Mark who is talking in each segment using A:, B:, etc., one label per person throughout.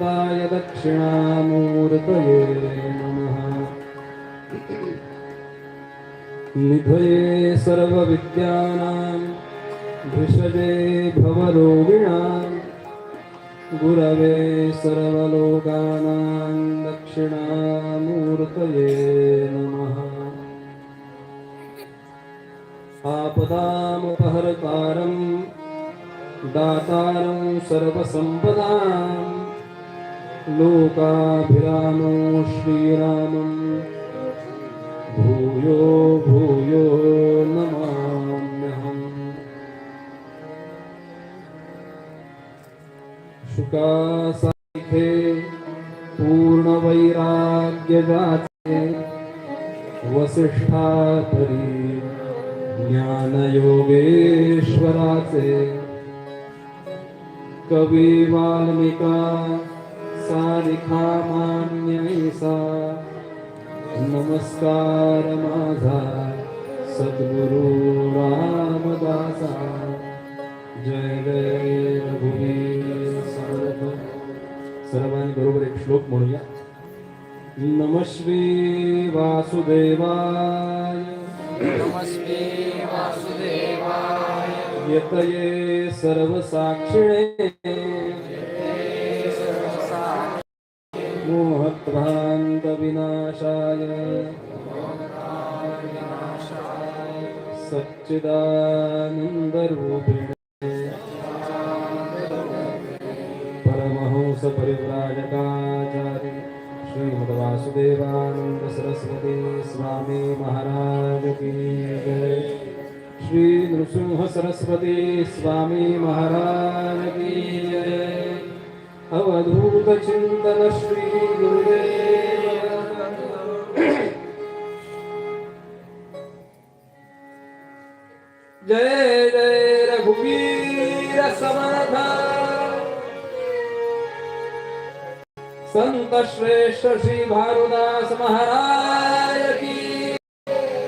A: शान्ताय दक्षिणामूर्तये नमः। निधये सर्वविद्यानां भिषजे भवरोगिणां गुरवे सर्वलोकानां दक्षिणामूर्तये नमः। आपदामपहर्तारं दातारं सर्वसम्पदां लोकाभिरामो श्रीरामं भूयो भूयो नमाम्यहम्। शुकासाखे पूर्णवैराग्यजाते वसिष्ठापरी ज्ञानयोगेश्वराचे कवी वाल्मिका सारिखा मान्यैसा नमस्कार माझा सद्गुरु रामदासा। जय जय रघुवीर समर्थ। सर्वांनी बरोबर एक श्लोक म्हणूया। नमस्ते वासुदेवाय
B: नमस्ते वासुदेवाय
A: यतये सर्वसाक्षिणे मोहध्वान्त विनाशाय सच्चिदानन्दरूपिणे परमहंस परिव्राजकाचार्य श्रीमद्वासुदेवानंद सरस्वती स्वामी महाराज की जय। श्री नृसिंह सरस्वती स्वामी महाराज की जय। अवधूत चिंतन श्री गुरुदेव। जय जय रघुवीर समर्थ। संत श्रेष्ठ श्री भानुदास महाराज की।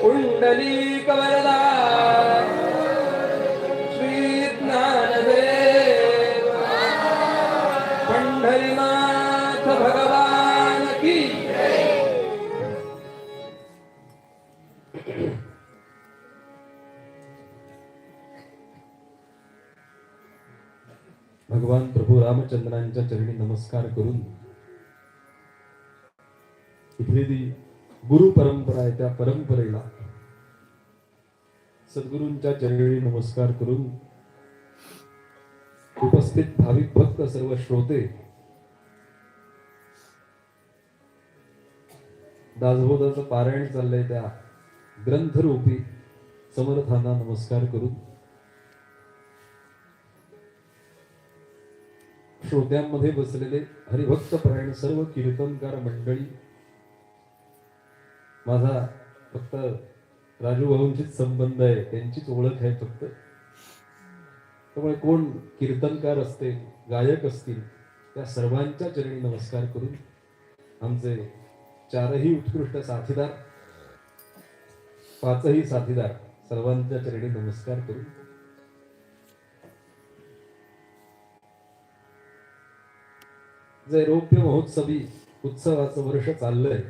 A: कुंडलीक वरदा श्री ज्ञानदेव पंढरीनाथ भगवान की। भगवान प्रभू रामचंद्रांच्या चरणी नमस्कार करून इथली जी गुरु परंपरा आहे त्या परंपरेला सद्गुरूंच्या चरणी नमस्कार करून उपस्थित भाविक भक्त सर्व श्रोते दासबोधाचं पारायण चाललंय त्या ग्रंथरूपी समर्थांना नमस्कार करून श्रोत्यांमध्ये बसलेले हरिभक्त परायण सर्व कीर्तनकार मंडळी। माझा फक्त राजू भाऊंशीच संबंध आहे, त्यांचीच ओळख आहे फक्त, त्यामुळे कोण कीर्तनकार असतील गायक असतील त्या सर्वांच्या चरणी नमस्कार करून आमचे चारही उत्कृष्ट साथीदार पाचही साथीदार सर्वांच्या चरणी नमस्कार करून जे रौप्य महोत्सवी उत्सवाचं वर्ष चाललंय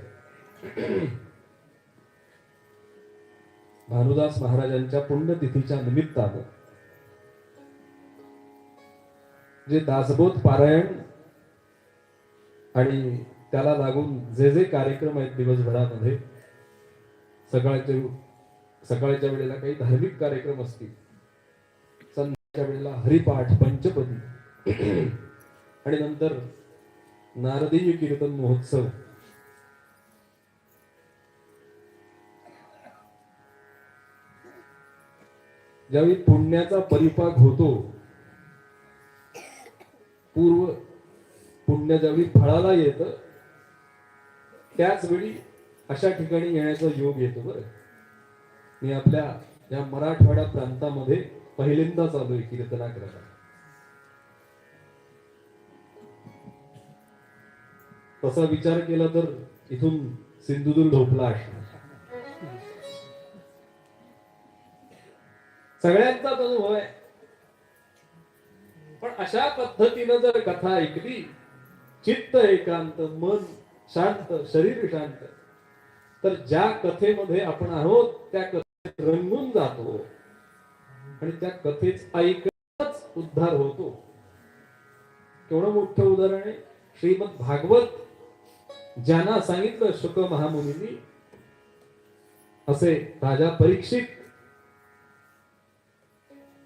A: भानुदास महाराजांच्या पुण्यतिथीच्या निमित्तानं जे दासबोध पारायण आणि त्याला लागून जे जे कार्यक्रम आहेत दिवसभरामध्ये सकाळच्या वेळेला काही धार्मिक कार्यक्रम असतील, संध्याच्या वेळेला हरिपाठ पंचपदी आणि नंतर नारदीय कीर्तन महोत्सव, ज्यावेळी पुण्याचा परिपाक होतो, पूर्व पुण्य ज्यावेळी फळाला येतं त्याच वेळी अशा ठिकाणी येण्याचा योग येतो। बरं, मी आपल्या या मराठवाडा प्रांतामध्ये पहिल्यांदाच आलोय कीर्तनाकरता। तसा विचार केला तर इथून सिंधुदुर्ग ढोपला असणार। सगळ्यांचाच अनुभव आहे, पण अशा पद्धतीनं जर कथा ऐकली चित्त एकांत, मन शांत, शरीर शांत. तर ज्या कथेमध्ये आपण आहोत त्या कथेत रंगून जातो आणि त्या कथेच ऐकूनच उद्धार होतो. केवढं मोठं उदाहरण आहे. श्रीमद भागवत ज्यांना सांगितलं शुक महामुनींनी, असे राजा परीक्षित,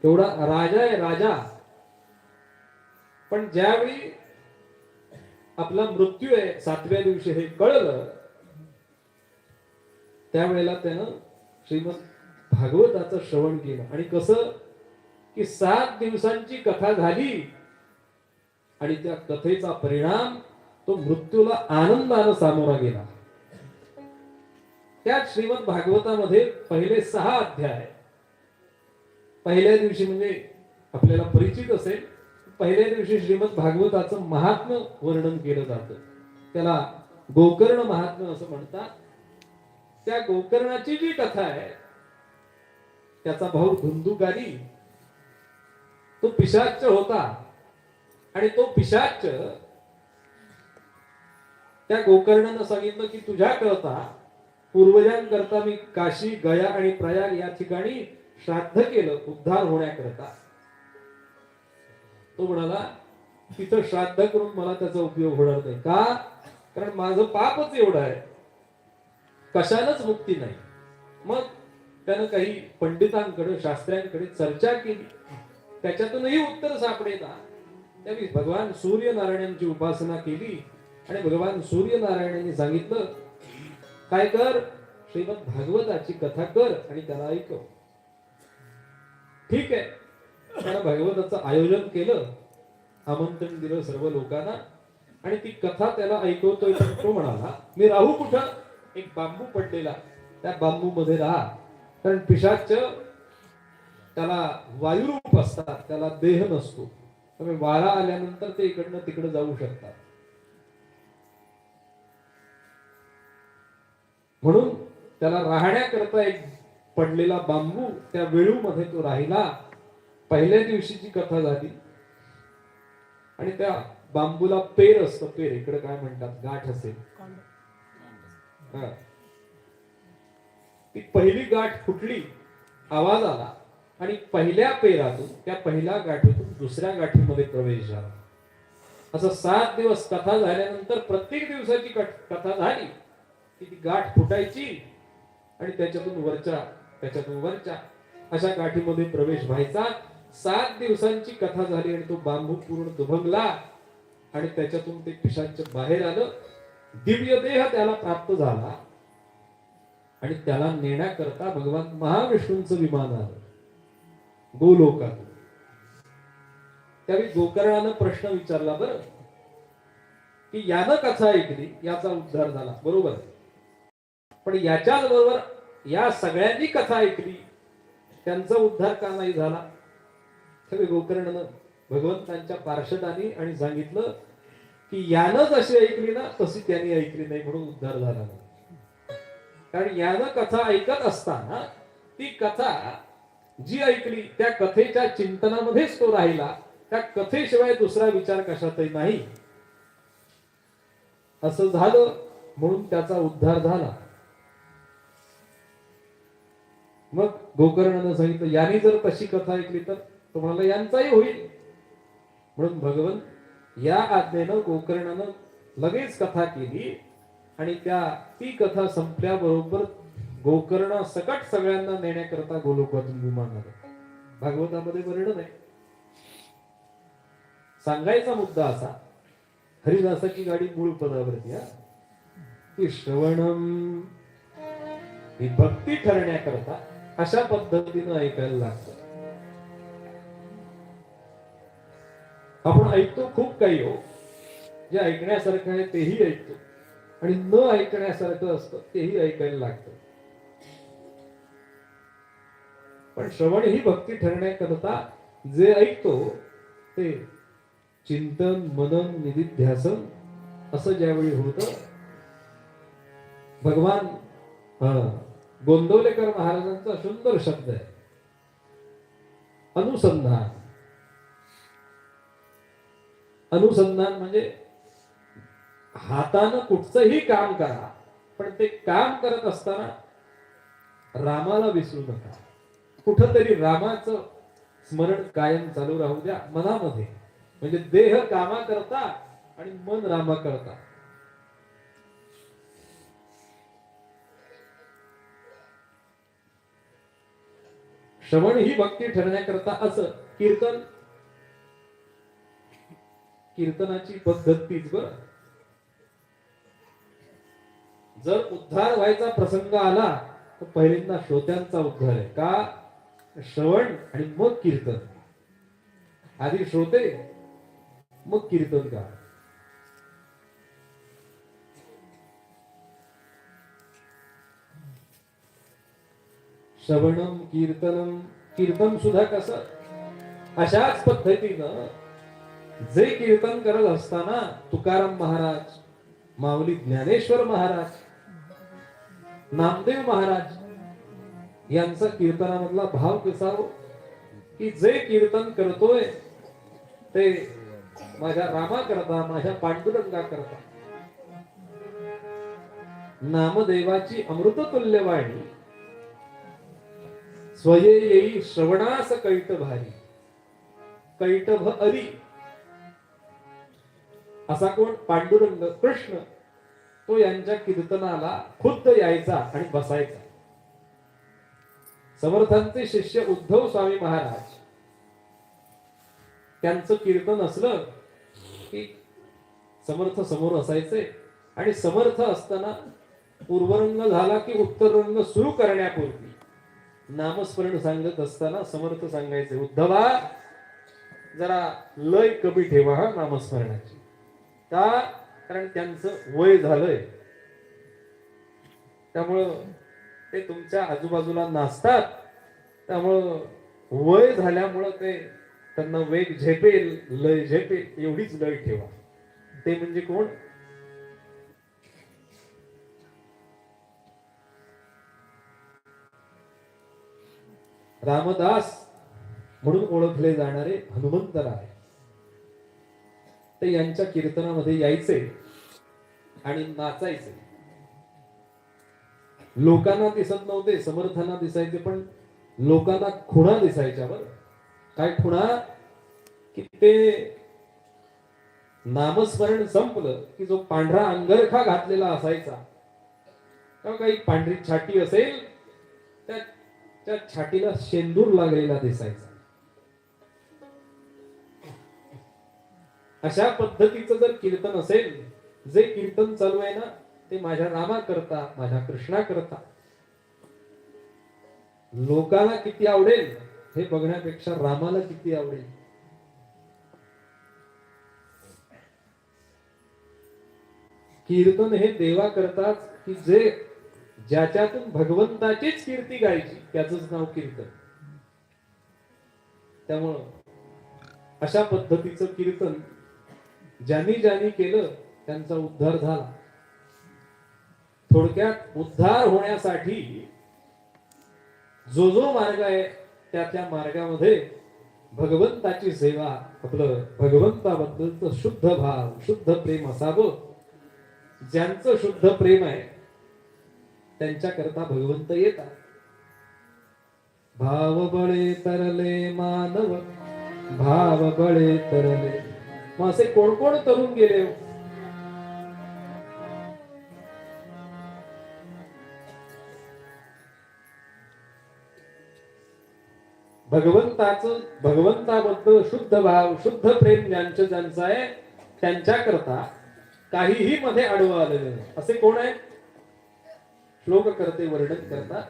A: तेवढा राजा आहे राजा, पण ज्यावेळी आपला मृत्यू आहे 7व्या दिवशी हे कळलं, त्यावेळेला त्यानं श्रीमद भागवताचं श्रवण केलं. आणि कसं की 7 दिवसांची कथा झाली आणि त्या कथेचा परिणाम तो मृत्यूला आनंदानं सामोरा गेला. त्या श्रीमद भागवतामध्ये पहिले 6 अध्याय, पहिल्या दिवशी म्हणजे आपल्याला परिचित असेल, पहिल्या दिवशी श्रीमद भागवताचं महात्म्य वर्णन केलं जातं. त्याला गोकर्ण महात्म्य असं म्हणतात. त्या गोकर्णाची जी कथा आहे, त्याचा भाऊ धुंदुकारी तो पिशाच होता आणि तो पिशाच त्या गोकर्णानं सांगितलं की तुझ्याकरता, पूर्वजांकरता मी काशी, गया आणि प्रयाग या ठिकाणी श्राद्ध केलं उद्धार होण्याकरता. तो म्हणाला तिथं श्राद्ध करून मला त्याचा उपयोग होणार नाही. का? कारण माझं पापच एवढं आहे, कशालाच मुक्ती नाही. मग त्यानं काही पंडितांकडे, शास्त्र्यांकडे चर्चा केली, त्याच्यातूनही उत्तर सापडेना. त्यावेळी भगवान सूर्यनारायणांची उपासना केली आणि भगवान सूर्यनारायणांनी सांगितलं, काय कर, श्रीमद भागवताची कथा कर आणि त्याला ऐकव. ठीक आहे. त्यानं भागवताचं आयोजन केलं, आमंत्रण दिलं सर्व लोकांना आणि ती कथा त्याला ऐकवतोय. तो म्हणाला मी राहू कुठं? एक बांबू पडलेला, त्या बांबू मध्ये राहा. कारण पिशाच त्याला वायुरूप असतात, त्याला देह नसतो. त्यामुळे वारा आल्यानंतर ते इकडनं तिकडे जाऊ शकतात. म्हणून त्याला राहण्याकरता एक पडलेला बांबू, त्या वेळूमध्ये तो राहिला. पहिल्या दिवशीची कथा झाली आणि त्या बांबूला पेर असतं, पेर इकडे काय म्हणतात, गाठ असेल. ती पहिली गाठ फुटली, आवाज आला आणि पहिल्या पेरातून, त्या पहिल्या गाठीतून दुसऱ्या गाठीमध्ये प्रवेश झाला. असं 7 दिवस कथा झाल्यानंतर प्रत्येक दिवसाची कथा झाली की ती गाठ फुटायची आणि त्याच्यातून वरच्या अशा गाठीमध्ये प्रवेश व्हायचा. 7 दिवसांची कथा झाली आणि तो बांबू पूर्ण दुभंगला आणि त्याच्यातून ते पिशाच बाहेर आलं. दिव्य देह त्याला प्राप्त झाला आणि त्याला नेण्याकरता भगवान महाविष्णूंचं विमान आलं गोलोकातून. त्यावेळी गोकर्णानं प्रश्न विचारला, बरं की यानं कथा ऐकली, याचा उद्धार झाला, बरोबर, पण याच्याच बरोबर या सगळ्यांनी कथा ऐकली, त्यांचा उद्धार का नाही झाला? त्यावेळी गोकर्णानं भगवंतांच्या पार्षदांनी आणि सांगितलं की यानं जशी ऐकली ना तशी त्यांनी ऐकली नाही, म्हणून उद्धार झाला नाही. कारण यानं कथा ऐकत असताना ती कथा जी ऐकली त्या कथेच्या चिंतनामध्येच तो राहिला, त्या कथेशिवाय दुसरा विचार कशातही नाही. असं झालं म्हणून त्याचा उद्धार झाला. मग गोकर्णानं सांगितलं याने जर तशी कथा ऐकली तर तुम्हाला यांचाही होईल. म्हणून भगवन या आज्ञेनं गोकर्णानं लगेच कथा केली आणि ती कथा संपल्याबरोबर गोकर्ण सकट सगळ्यांना नेण्याकरता गोलोकातून विमान आलं. भागवतामध्ये वर्णन आहे. सांगायचा मुद्दा असा, हरिदासाची गाडी मूळ पदावरती की श्रवणम ही भक्ती ठरण्याकरता अशा पद्धतीनं ऐकायला लागतं. आपण ऐकतो खूप काही हो, जे ऐकण्यासारखं आहे तेही ऐकतो आणि न ऐकण्यासारखं असतं तेही ऐकायला लागतं. पण श्रवण ही भक्ती ठरण्याकरता जे ऐकतो ते चिंतन, मनन, निधिध्यासन असं ज्यावेळी होतं. भगवान गोंदवलेकर महाराजांचा सुंदर शब्द आहे, अनुसंधान. अनुसंधान म्हणजे हातानं कुठचंही काम करा, पण ते काम करत असताना रामाला विसरू नका. कुठंतरी रामाचं स्मरण कायम चालू राहू द्या मनामध्ये. म्हणजे देह कामा करता आणि मन रामा करता. श्रवण ही भक्ती ठरण्याकरता असं कीर्तनाची पद्धत तीच बर. जर उद्धार व्हायचा प्रसंग आला तर पहिल्यांदा श्रोत्यांचा उद्धार आहे का? श्रवण आणि मग कीर्तन. आधी श्रोते मग कीर्तन का. श्रवणम कीर्तनम. कीर्तन सुद्धा कसं अशाच पद्धतीनं जे कीर्तन करत असताना तुकाराम महाराज, माऊली ज्ञानेश्वर महाराज, नामदेव महाराज यांचा कीर्तनामधला भाव कसा हो की जे कीर्तन करतोय ते माझ्या रामा करता, माझ्या पांडुरंगा करता. नामदेवाची अमृततुल्य वाणी स्वये येई श्रवणास कैट भारी. कैटभ अरी असा कोण? पांडुरंग कृष्ण. तो यांच्या कीर्तनाला खुद्द यायचा आणि बसायचा. समर्थांचे शिष्य उद्धव स्वामी महाराज, त्यांचं कीर्तन असलं की समर्थ समोर असायचे आणि समर्थ असताना पूर्वरंग झाला की उत्तर रंग सुरू करण्यापूर्वी नामस्मरण सांगत असताना समर्थ सांगायचे, उद्धवा जरा लय कमी ठेवा हा नामस्मरणाची. का? कारण त्यांचं वय झालंय, त्यामुळं ते तुमच्या आजूबाजूला नाचतात. त्यामुळं वय झाल्यामुळं ते त्यांना वेग झेपेल, लय झेपेल, एवढीच लय ठेवा. ते म्हणजे कोण? रामदास म्हणून ओळखले जाणारे हनुमंतराय. ते यांच्या कीर्तनामध्ये यायचे आणि नाचायचे. लोकांना दिसत नव्हते, समर्थांना दिसायचे, पण लोकांना खुणा दिसायच्या. बरं काय खुणा? की ते नामस्मरण संपलं की जो पांढरा अंगरखा घातलेला असायचा किंवा काही पांढरी छाटी असेल त्या छाटीला शेंदूर लागलेला दिसायचा. अशा पद्धतीचं जर कीर्तन असेल, जे कीर्तन चालू आहे ना ते माझ्या रामा करता, माझ्या कृष्णा करता, लोकांना किती आवडेल हे बघण्यापेक्षा रामाला किती आवडेल. कीर्तन हे देवा करतात की जे ज्याच्यातून भगवंताचीच कीर्ती गायची त्याचंच नाव कीर्तन. त्यामुळं अशा पद्धतीचं कीर्तन ज्यांनी ज्यांनी केलं त्यांचा उद्धार झाला. थोडक्यात उद्धार होण्यासाठी जो जो मार्ग आहे त्या मार्गामध्ये भगवंताची सेवा, आपलं भगवंताबद्दलचं शुद्ध भाव, शुद्ध प्रेम असावं. ज्यांचं शुद्ध प्रेम आहे त्यांच्या करता भगवंत येतात. भाव बळे तरले मानव, भाव बळे तरले. मग असे कोण कोण तरुण गेले? भगवंताबद्दल शुद्ध भाव, शुद्ध प्रेम ज्यांचं आहे त्यांच्या करता काहीही मध्ये आडवं आलेलं नाही. असे कोण आहे? श्लोक करते वर्णन करता.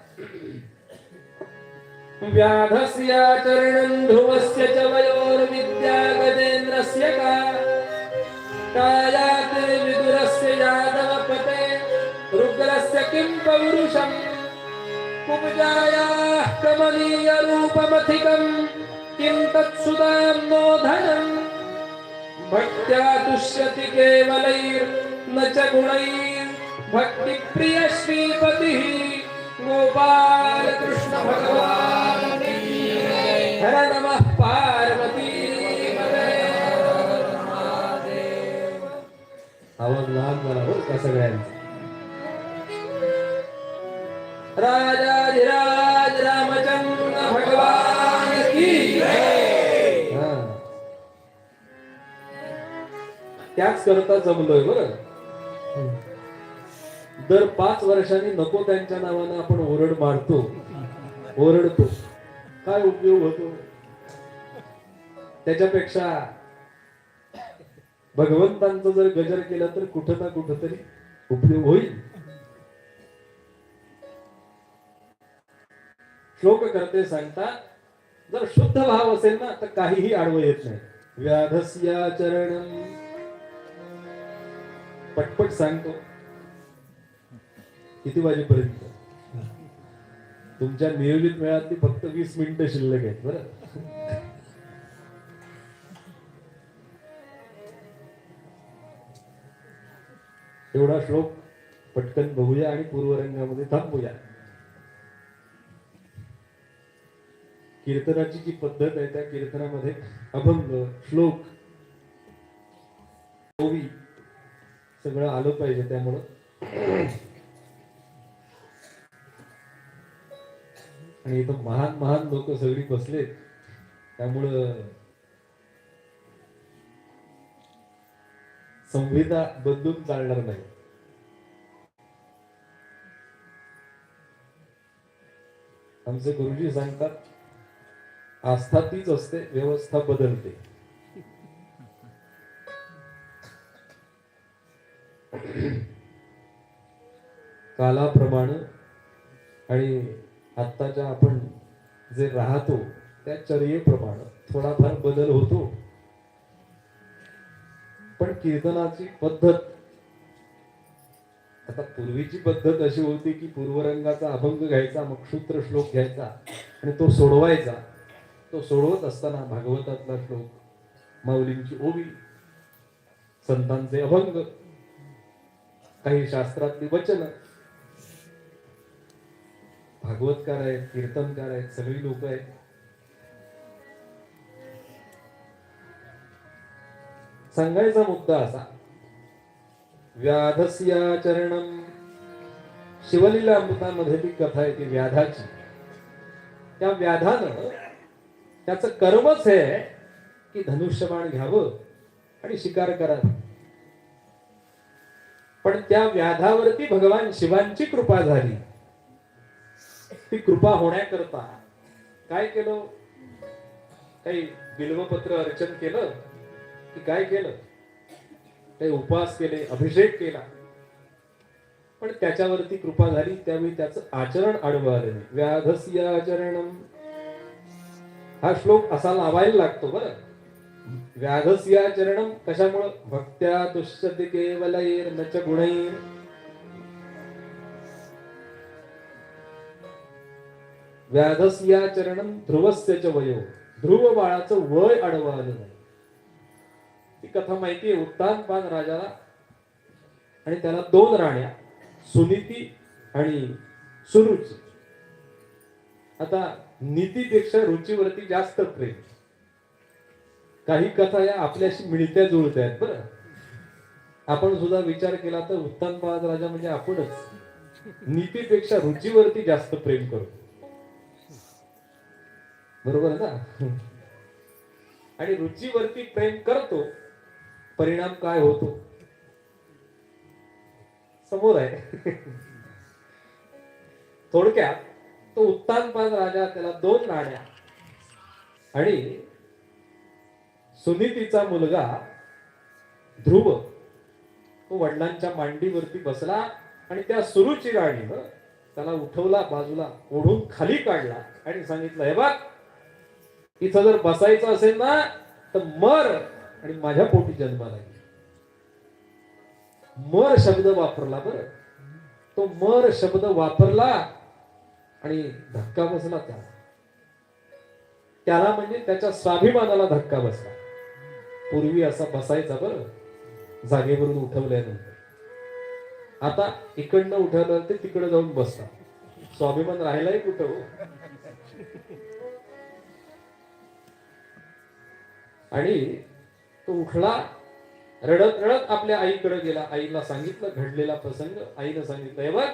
A: व्याधस्य चरणं ध्रुवस्य च वयोर्विद्या गजेन्द्रस्य कायात् विदुरस्य यादवपते रुद्रस्य किं पौरुषम् कुब्जायाः कमनीय रूपमथिकं किं तत्सुतां नो धनम् भक्त्या तुष्यति केवलैर्न च गुणैर् भक्ति प्रिय श्रीपति गोपाल कृष्ण भगवान हर नमः पार्वती आवाज लहान झाला बरं त्या सगळ्यांचा. राजाधिराज रामचंद्र भगवान की जय. त्याच करता जमलोय बरं. दर 5 वर्षांनी नको त्यांच्या नावानं आपण ओरड मारतो, ओरडतो, काय उपयोग होतो? त्याच्यापेक्षा भगवंतांचं जर गजर केलं तर कुठं ना कुठं तरी उपयोग होईल. श्लोक करते सांगतात, जर शुद्ध भाव असेल ना तर काहीही आडवं येत नाही. व्याधस्या चरणम, पटपट सांगतो. किती वाजेपर्यंत? तुमच्या नियोजित वेळातली फक्त 20 मिनिटं शिल्लक आहेत बरं. एवढा श्लोक पटकन बघूया आणि पूर्वरंगामध्ये थांबूया. कीर्तनाची जी पद्धत आहे त्या कीर्तनामध्ये अभंग, श्लोक, ओवी सगळं आलं पाहिजे. त्यामुळं आणि इथं महान महान लोक सगळी बसले, त्यामुळं संहिता बदलून चालणार नाही. आमचे गुरुजी सांगतात, आस्था तीच असते, व्यवस्था बदलते. कालाप्रमाणे आणि आत्ताच्या आपण जे राहतो त्या चर्येप्रमाणे थोडाफार बदल होतो. पण कीर्तनाची पद्धत, आता पूर्वीची पद्धत अशी होती की पूर्वरंगाचा अभंग घ्यायचा, मग सूत्र श्लोक घ्यायचा आणि तो सोडवायचा. तो सोडवत असताना भागवतातला श्लोक, माऊलींची ओवी, संतांचे अभंग, काही शास्त्रातली वचन, भागवतकार आहेत, कीर्तनकार आहेत, सगळी लोक आहेत. सांगायचा मुद्दा असा, व्याधस्या चरणम, शिवलीला अमृतामध्ये ती कथा आहे ती व्याधाची. त्या व्याधानं त्याचं कर्मच आहे की धनुष्यबाण घ्यावं आणि शिकार करावं. पण त्या व्याधावरती भगवान शिवांची कृपा झाली. ती कृपा होण्याकरता काय केलं? काही बिल्वपत्र अर्चन केलं की काय केलं? काही उपवास केले, अभिषेक केला. पण त्याच्यावरती कृपा झाली. त्यावेळी त्याचं आचरण आडवं आलं नाही. व्याधस्य आचरणम हा श्लोक असा लावायला लागतो बरं. व्याधस्य आचरणम कशामुळं? भक्त्या दुष्यते केवलैर न च गुणैर. व्याधस्य चरणम ध्रुवस्य च वयो. ध्रुव बाळाचं वय आडवं आलं नाही. ती कथा माहिती आहे. उत्तानपाद राजाला आणि त्याला 2 राण्या, सुनीती आणि सुरुची. आता नीतीपेक्षा रुचीवरती जास्त प्रेम. काही कथा या आपल्याशी मिळत्या जुळत्या आहेत बरं. आपण सुद्धा विचार केला तर उत्तानपाद राजा म्हणजे आपणच. नीतीपेक्षा रुचीवरती जास्त प्रेम करतो, बरोबर ना? आणि रुचीवरती प्रेम करतो, परिणाम काय होतो समोर आहे. थोडक्यात तो उत्तानपाद राजा, त्याला 2 राण्या आणि सुनीतीचा मुलगा ध्रुव, तो वडिलांच्या मांडीवरती बसला आणि त्या सुरुची राणीनं त्याला उठवला, बाजूला ओढून खाली काढला आणि सांगितलं, हे बघ, इथं जर बसायचं असेल ना तर मर आणि माझ्या पोटी जन्माला ये. मर शब्द वापरला बरं. तो मर शब्द वापरला आणि धक्का बसला त्याला म्हणजे त्याच्या स्वाभिमानाला धक्का बसला. पूर्वी असा बसायचा बरं, जागेवरून उठवल्यानंतर. आता इकडनं उठवलं ते तिकडे जाऊन बसला. स्वाभिमान राहिलाय कुठं हो? आणि तो उठला, रडत रडत आपल्या आईकडे गेला. आईला सांगितलं घडलेला प्रसंग. आईनं सांगितलं, हे बघ,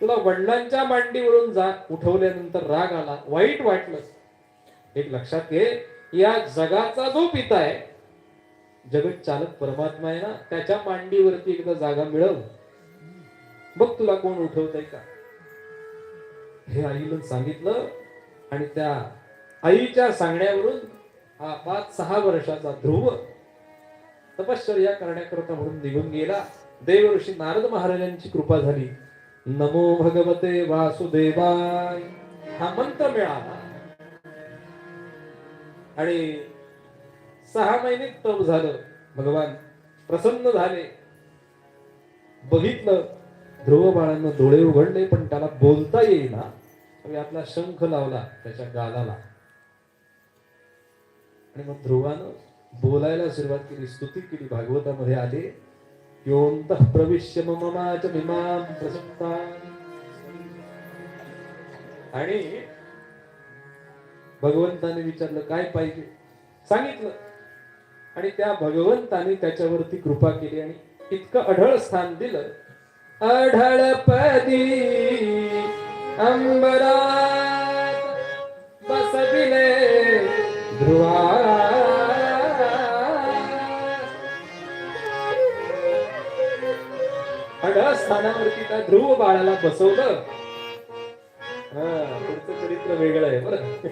A: तुला वडिलांच्या मांडीवरून उठवल्यानंतर राग आला, वाईट वाटलं. एक लक्षात घे, या जगाचा जो पिता आहे, जगत चालक परमात्मा आहे ना, त्याच्या मांडीवरती एकदा जागा मिळव, बघ तुला कोण उठवतंय का. हे आईनं सांगितलं. आणि त्या आईच्या सांगण्यावरून हा 5-6 वर्षाचा ध्रुव तपश्चर्या करण्याकरता म्हणून निघून गेला. देव ऋषी नारद महाराजांची कृपा झाली. नमो भगवते वासुदेवाय हा मंत्र मिळाला. आणि 6 महिने तप झालं. भगवान प्रसन्न झाले. बघितलं ध्रुव बाळानं डोळे उघडले, पण त्याला बोलता येईना. आपला शंख लावला त्याच्या गालाला आणि मग ध्रुवानं बोलायला सुरुवात केली, स्तुती केली. भागवतामध्ये आले, योऽन्तः प्रविश्य ममाच मिमां प्रसक्तां. आणि भगवंताने विचारलं काय पाहिजे, सांगितलं. आणि त्या भगवंताने त्याच्यावरती कृपा केली आणि इतकं अढळ स्थान दिलं. अढळपदी अंबरात बसविले ध्रुवा. अढळ स्थानावरती त्या ध्रुव बाळाला बसवलं. पुढचं चरित्र वेगळं आहे बरं.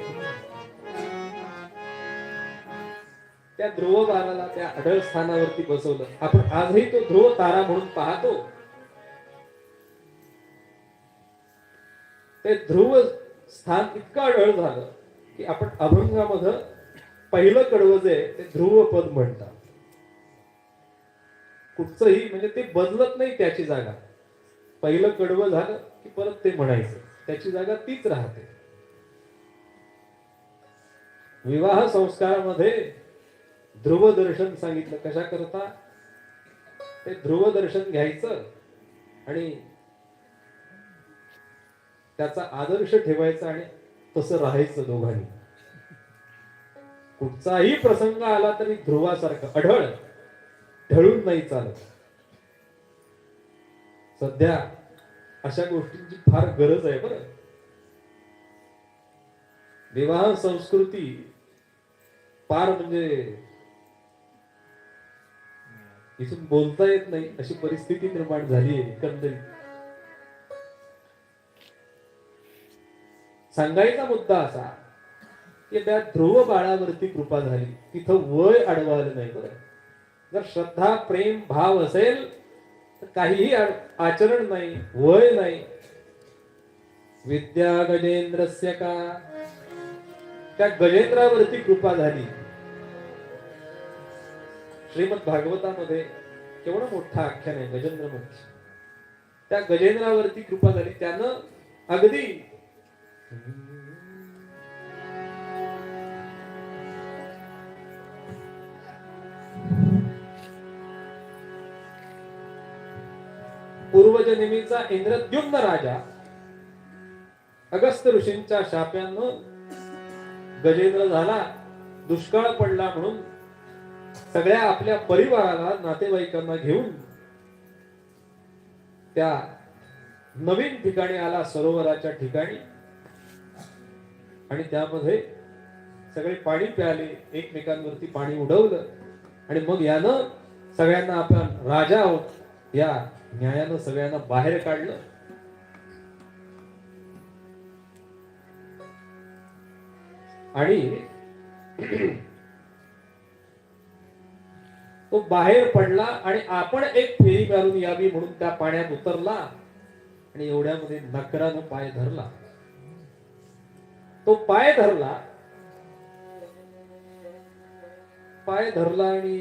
A: त्या ध्रुव बाळाला त्या अढळ स्थानावरती बसवलं. आपण आजही तो ध्रुव तारा म्हणून पाहतो. ते ध्रुव स्थान इतकं अढळ झालं की आपण अभंगामध्ये पहिलं कडवं जे ते ध्रुव पद म्हणतात. कुठचंही म्हणजे ते बदलत नाही त्याची जागा. पहिलं कडवं झालं की परत ते म्हणायचं, त्याची जागा तीच राहते. विवाह संस्कारामध्ये ध्रुव दर्शन सांगितलं. कशा करता, ते ध्रुव दर्शन घ्यायचं आणि त्याचा आदर्श ठेवायचा आणि तसं राहायचं दोघांनी. कुठचाही प्रसंग आला तरी ध्रुवासारखं अढळ, ढळून नाही चालत. सध्या अशा गोष्टींची फार गरज आहे बरं. विवाह संस्कृती फार म्हणजे इथून बोलता येत नाही अशी परिस्थिती निर्माण झाली आहे. एकंदरीत सांगायचा मुद्दा असा की त्या ध्रुव बाळावरती कृपा झाली. तिथं वय अडवायला नाही बरं. जर श्रद्धा प्रेम भाव असेल तर काहीही आचरण नाही, वय नाही. विद्या गजेंद्रस्य का, त्या गजेंद्रावरती कृपा झाली. श्रीमद भागवतामध्ये केवढा मोठा आख्यान आहे गजेंद्र मध्ये. त्या गजेंद्रावरती कृपा झाली. त्यानं अगदी पूर्वजन्मीचा इंद्रद्युम्न राजा अगस्त्य ऋषींच्या शापानं गजेंद्र झाला. दुष्काळ पडला म्हणून सगळ्या आपल्या परिवाराला, नातेवाईकांना घेऊन त्या नवीन ठिकाणी आला, सरोवराच्या ठिकाणी. आणि त्यामध्ये सगळे पाणी प्याले, एकमेकांवरती पाणी उडवलं. आणि मग यानं सगळ्यांना आपण राजा आहोत या न्यायानं सगळ्यांना बाहेर काढलं. आणि तो बाहेर पडला आणि आपण एक फेरी मारून यावी म्हणून त्या पाण्यात उतरला. आणि एवढ्यामध्ये नकरानं पाय धरला. तो पाय धरला आणि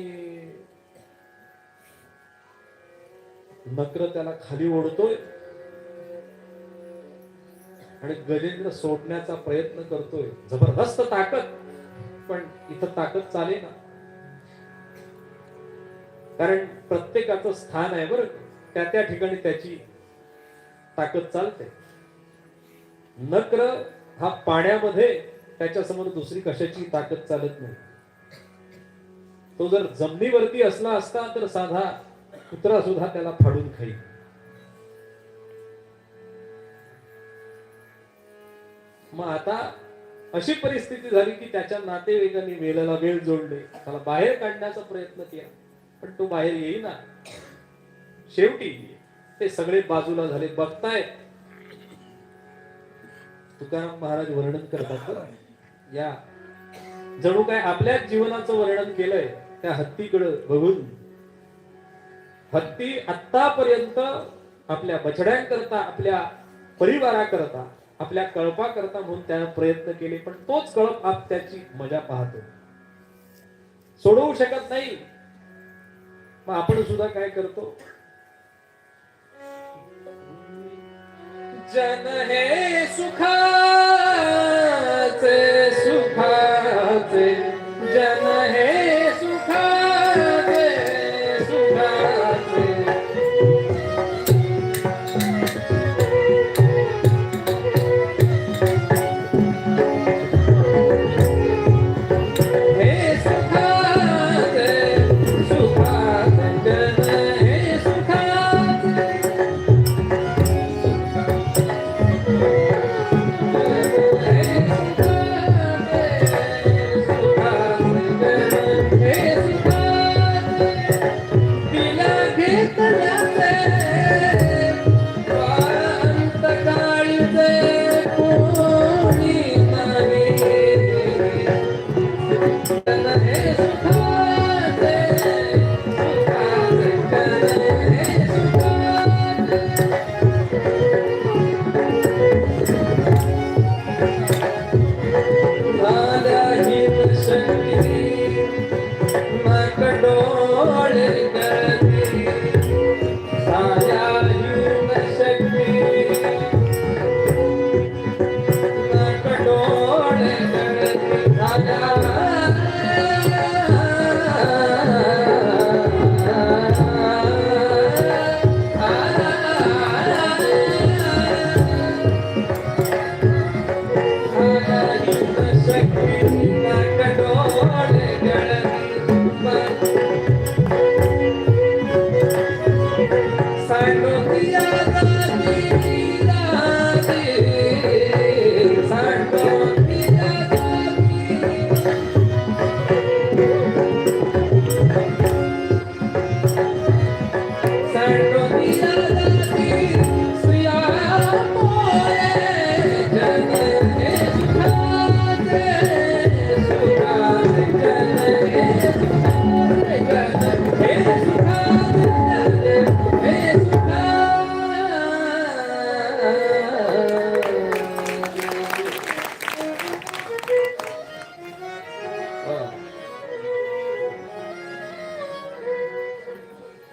A: नक्र त्याला खाली ओढतोय आणि गजेंद्र सोडण्याचा प्रयत्न करतोय. जबरदस्त ताकद, पण इथं ताकद चाले ना, कारण प्रत्येकाचं स्थान आहे बरं. त्या त्या ठिकाणी त्याची ताकद चालते. नक्र हा पाण्यामध्ये त्याच्या समोर दुसरी कशाची ताकद चालत नाही. तो जर जमिनीवरती असला असता तर साधा कुत्रा सुद्धा त्याला फाडून खाईल. मग आता अशी परिस्थिती झाली की त्याच्या नातेवाईकांनी वेळेला वेळ जोडले, त्याला बाहेर काढण्याचा प्रयत्न केला, पण तो बाहेर येईना. शेवटी ते सगळे बाजूला झाले. बघताय तुकाराम महाराज वर्णन करतात, या जणू काय आपल्याच जीवनाचं वर्णन केलंय त्या हत्तीकडे बघून. हत्ती आतापर्यंत आपल्या बछड्यांकरता, आपल्या परिवाराकरता, आपल्या कळपाकरता म्हणून त्याने प्रयत्न केले, पण तोच कळप आप त्याची मजा पाहतो, सोडवू शकत नाही. मग आपण सुद्धा काय करतो? जन हे सुखाचे सुखाचे, जन हे सुखाचे सुखाचे, हे सुखाचे सुखाचे, जन हे सुखाचे,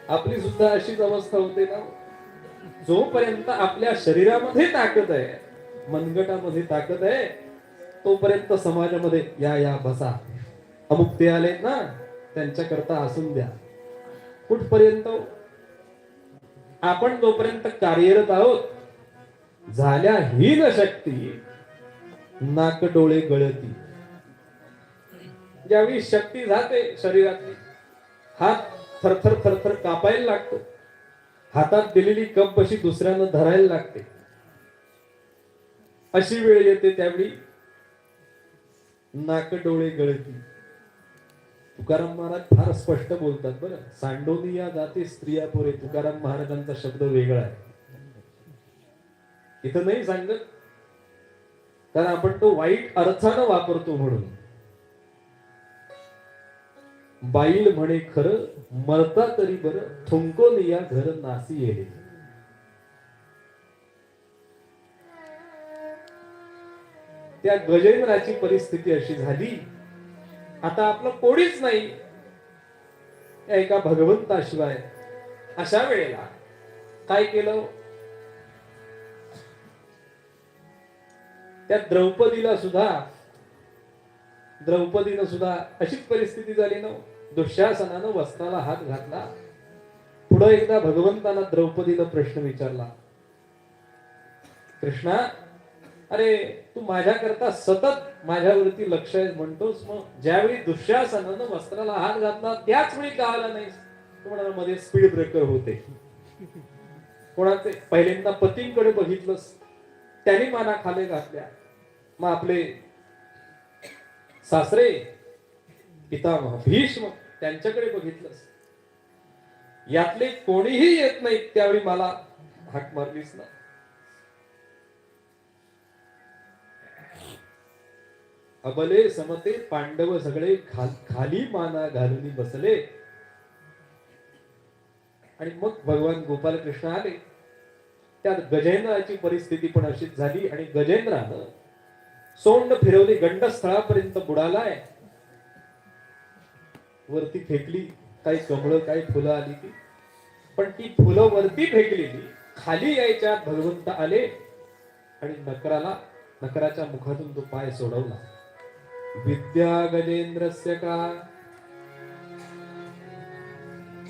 A: आपली सुद्धा अशीच अवस्था होते ना. जोपर्यंत आपल्या शरीरामध्ये ताकद आहे, मनगटामध्ये ताकद आहे, तोपर्यंत समाजामध्ये या या बसा, अमुक ते आले ना त्यांच्याकरता असून द्या. कुठपर्यंत? आपण जोपर्यंत कार्यरत आहोत, झाल्या हीन शक्ती नाक डोळे गळती. ज्यावेळी शक्ती जाते शरीरातली, हात थरथर थरथर कापायला लागतो, हातात दिलेली कप अशी दुसऱ्यानं धरायला लागते. अशी वेळ येते त्यावेळी नाक डोळे गळती. तुकाराम महाराज फार स्पष्ट बोलतात बरं. सांडोनी या जाते स्त्रिया पोरे, तुकाराम महाराजांचा शब्द वेगळा आहे, इथं नाही सांगत, कारण आपण तो वाईट अर्थानं वापरतो म्हणून. बाईल म्हणे खरं, मरता तरी बरं, थुंकोन या घर नासी येणे. त्या गजेंद्राची परिस्थिती अशी झाली, आता आपलं कोणीच नाही एका भगवंताशिवाय. अशा वेळेला काय केलं? त्या द्रौपदीनं सुद्धा अशीच परिस्थिती झाली ना. दुःशासनानं वस्त्राला हात घातला. पुढे एकदा भगवंताला द्रौपदीनं प्रश्न विचारला, कृष्णा अरे तू माझ्याकरता सतत माझ्यावरती लक्ष आहे म्हणतोस, मग ज्यावेळी दुःशासनानं वस्त्राला हात घातला त्याच वेळी का आला नाहीस? तू म्हणाला मध्ये स्पीड ब्रेकर होते. कोणाचे पहिल्यांदा पतींकडे बघितलंस, त्यांनी माना खाली घातल्या, मग आपले सासरे पितामह भीष्म त्यांच्याकडे बघितलंस, यातले कोणीही येत नाही त्यावेळी मला हाक मारलीस ना. अबले समते पांडव सगळे खाली माना घालून बसले. आणि मग भगवान गोपाल कृष्ण आले. त्यात गजेंद्राची परिस्थिती पण अशीच झाली आणि गजेंद्रानं सोंड फिरवली, गंडस्थळापर्यंत बुडालाय, वरती फेकली. काही कमळं काही फुलं आली ती, पण ती फुलं वरती फेकलेली, खाली यायच्या भगवंत आले आणि नकराच्या मुखातून तो पाय सोडवला. विद्या गजेंद्रस्य का,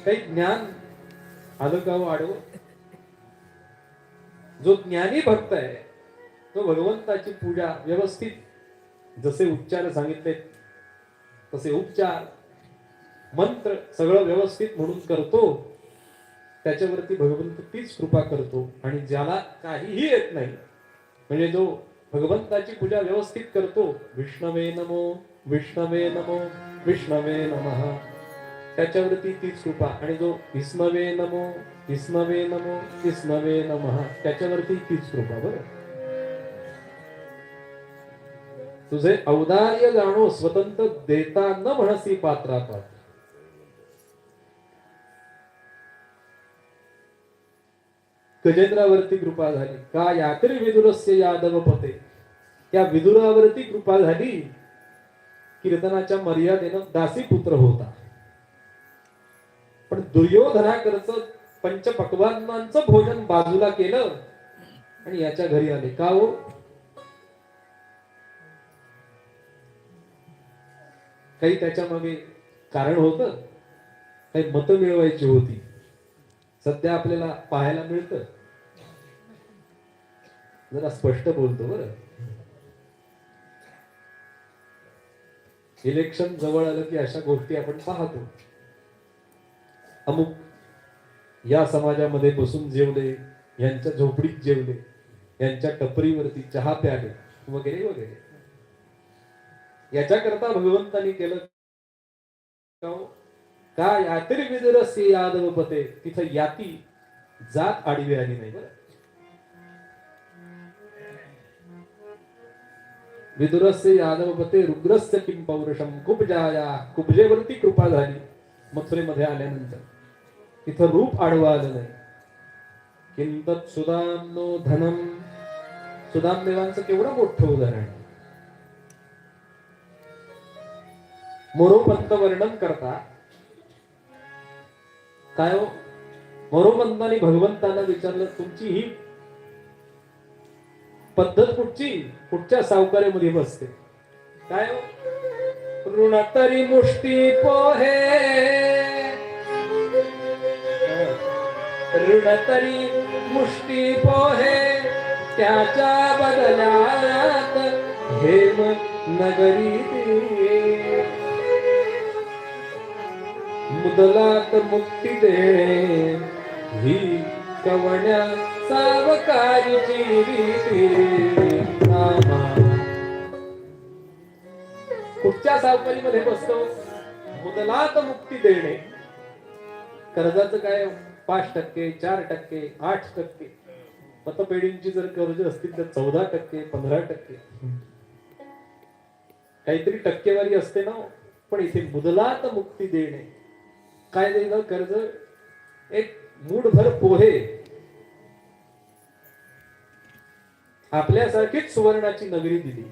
A: काही ज्ञान आलं का आडवं? जो ज्ञानी भक्त आहे तो भगवंताची पूजा व्यवस्थित, जसे उच्चार सांगितले तसे उपचार मंत्र सगळं व्यवस्थित म्हणून करतो, त्याच्यावरती भगवंत तीच कृपा करतो. आणि ज्याला काहीही येत नाही, म्हणजे जो भगवंताची पूजा व्यवस्थित करतो, विष्णवे नमो विष्णवे नमो विष्णवे नमः, त्याच्यावरती तीच कृपा. आणि जो विष्णवे नमो विष्णवे नमो विष्णवे नमः, त्याच्यावरती तीच कृपा. बरं, तुझे औदार्य जाणो स्वतंत्र देता न म्हणसी पात्रापात. गजेंद्रावरती कृपा झाली का यात्री विदुरस्य यादव पते, त्या विदुरावरती कृपा झाली. कीर्तनाच्या मर्यादेनं दासी पुत्र होता, पण दुर्योधनाकडचं पंचपक्वान्नांचं भोजन बाजूला केलं आणि याच्या घरी आले. का हो? काही त्याच्या मागे कारण होतं, काही मतं मिळवायची होती. सध्या आपल्याला पाहायला मिळतं, जरा स्पष्ट बोलतो बरं, इलेक्शन जवळ आलं की अशा गोष्टी आपण पाहतो. अमुक या समाजामध्ये बसून जेवले, यांच्या झोपडीत जेवले, यांच्या टपरीवरती चहा प्याले वगैरे वगैरे. याच्याकरता भगवंतानी केलं का यात्री विदुरस्य यादव पते, तिथं याती जात आडवी आली नाही. बरं, विदुरस्य यादव पते रुद्रस्य किं पौरुषम कुब्जाया, कुब्जेवरती कृपा झाली. मथुरेमध्ये आल्यानंतर तिथं रूप आडवा आलं नाही. किंतत सुदाम्नो धनम, सुदामदेवांचं केवढं मोठं उदाहरण. मोरोपंत वर्णन करता काय हो, मोरोपंतांनी भगवंतांना विचारलं, तुमची ही पद्धत कुठच्या सावकारीमध्ये बसते? काय हो, ऋण तरी मुष्टी पोहे, ऋण तरी मुष्टी पोहे, त्याच्या बदल्यात हेम नगरी मुदलात मुक्ती देणे, ही कवण्या सावकारीची रीती. कुठच्या सावकारीमध्ये बसतो? मुदलात मुक्ती देणे. कर्जाचं काय 5%, 4%, 8%, पतपेढींची जर कर्ज असतील तर 14%, 15%, काहीतरी टक्केवारी असते ना. पण इथे मुदलात मुक्ती देणे. काय दिलं कर्ज? एक मूठभर पोहे, आपल्यासारखीच सुवर्णाची नगरी दिली.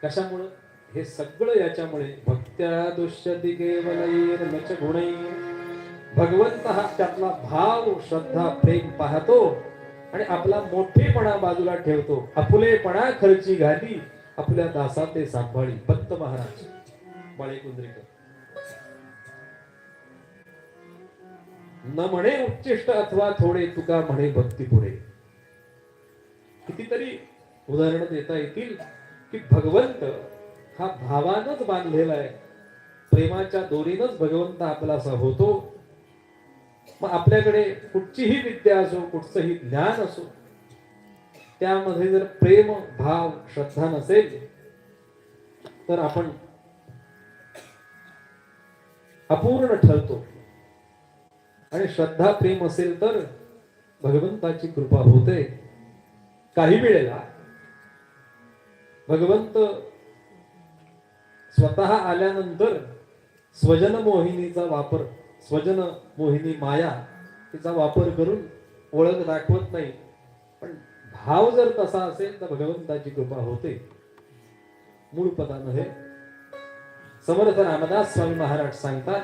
A: कशामुळं? हे सगळं याच्यामुळे भक्त्या दुष्यती केवलैर नच गुणैर. भगवंत हा त्यातला भाव श्रद्धा प्रेम पाहतो आणि आपला मोठेपणा बाजूला ठेवतो. आपुलेपणा खर्ची घाली, आपल्या दासा ते सांभाळी. पंत महाराज बाळेकुंद्रीकर. न म्हणे उच्चिष्ट अथवा थोडे, तुका म्हणे भक्ती पुढे. किती उदाहरण देता येतील की भगवंत हा भावानच बांधलेला आहे, प्रेमाच्या दोरीनच भगवंत आपलासा होतो. मग आपल्याकडे कुठचीही विद्या असो, कुठचंही ज्ञान असो, त्यामध्ये जर प्रेम भाव श्रद्धा नसेल तर आपण अपूर्ण ठरतो. आणि श्रद्धा प्रेम असेल तर भगवंताची कृपा होते. काही वेळेला भगवंत स्वतः आल्यानंतर स्वजन मोहिनीचा वापर, स्वजन मोहिनी माया तिचा वापर करून ओळख दाखवत नाही. पण भाव जर तसा असेल तर भगवंताची कृपा होते. मूळ पदामध्ये समर्थ रामदास स्वामी महाराज सांगतात,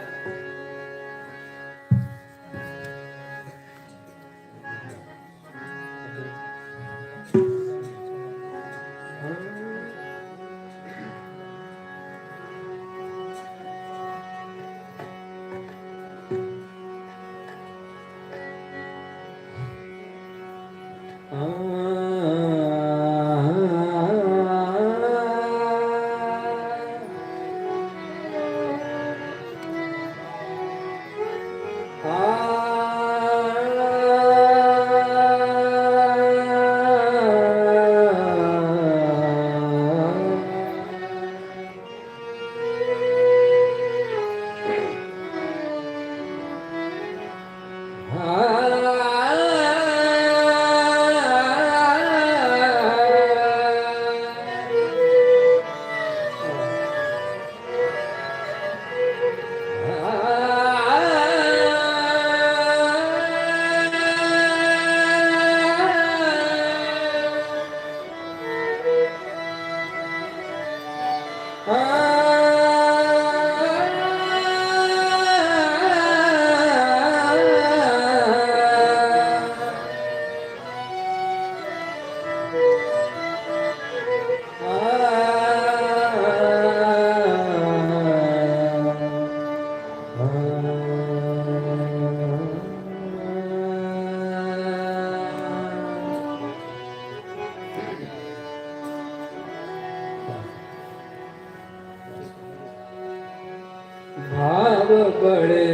A: भाव बड़े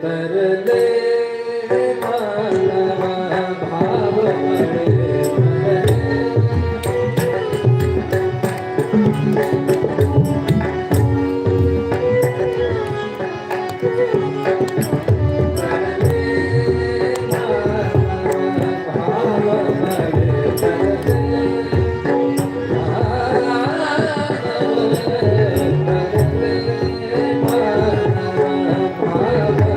A: तरले मानवा, भाव बड़े भाव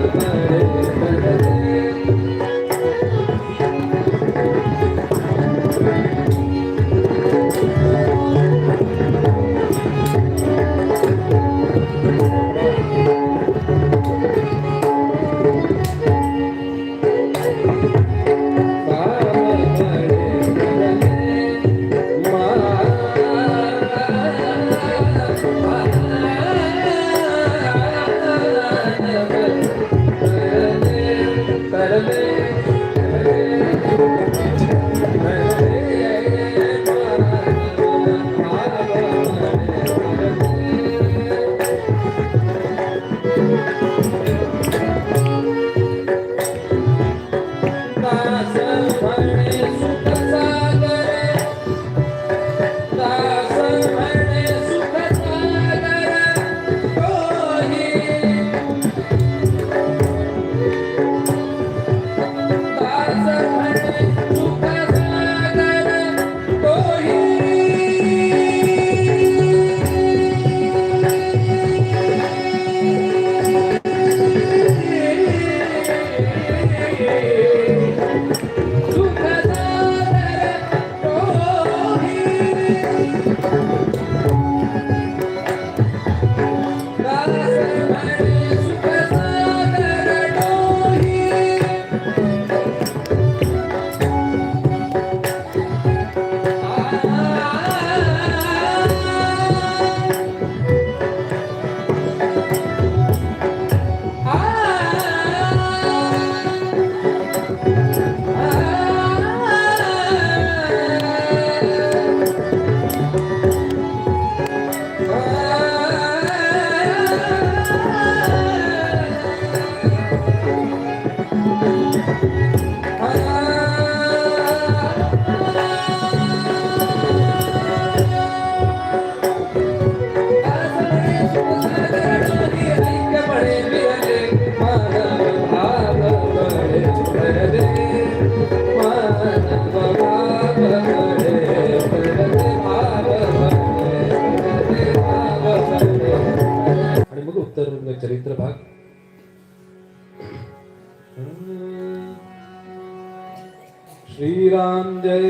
A: श्रीराम जय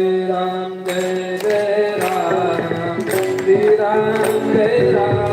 A: जय राम, श्रीराम जय जय राम।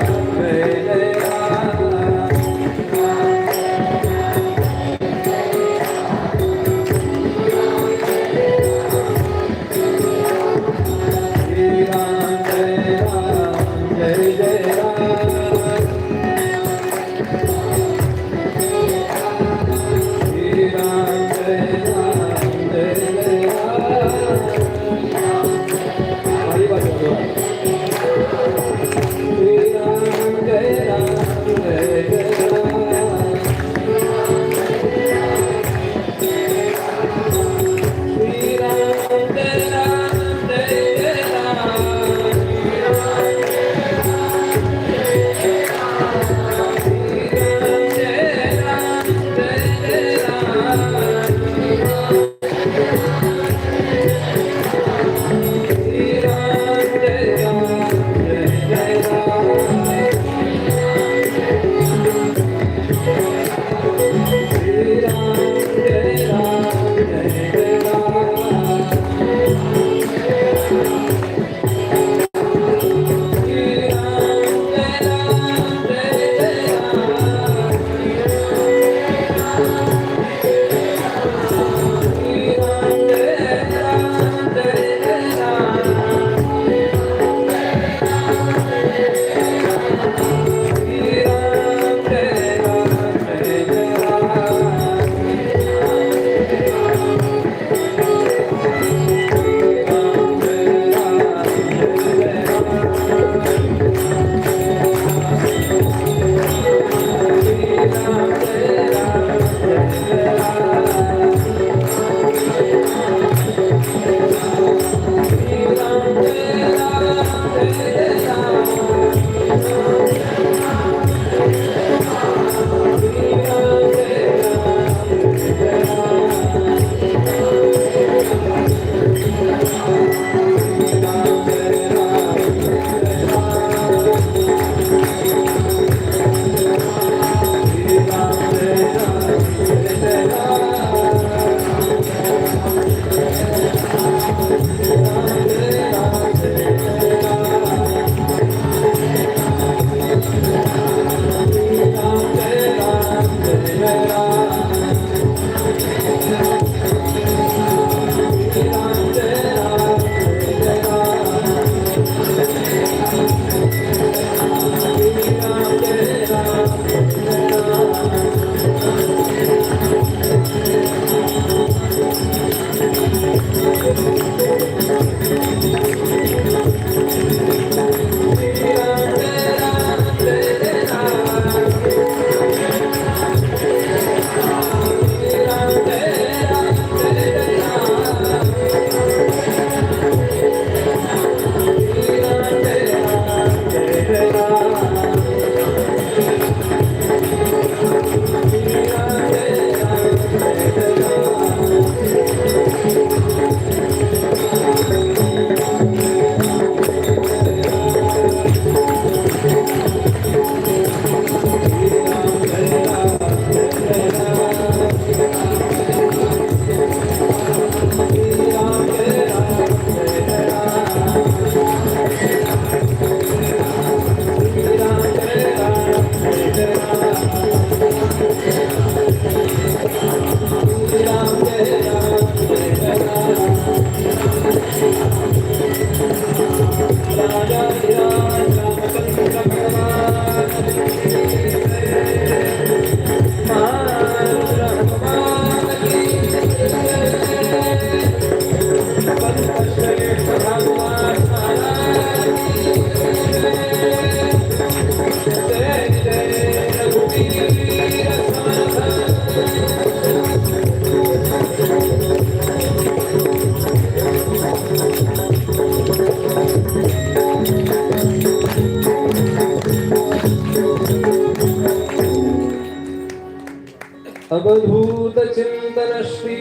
A: अवधूत चिंतन श्री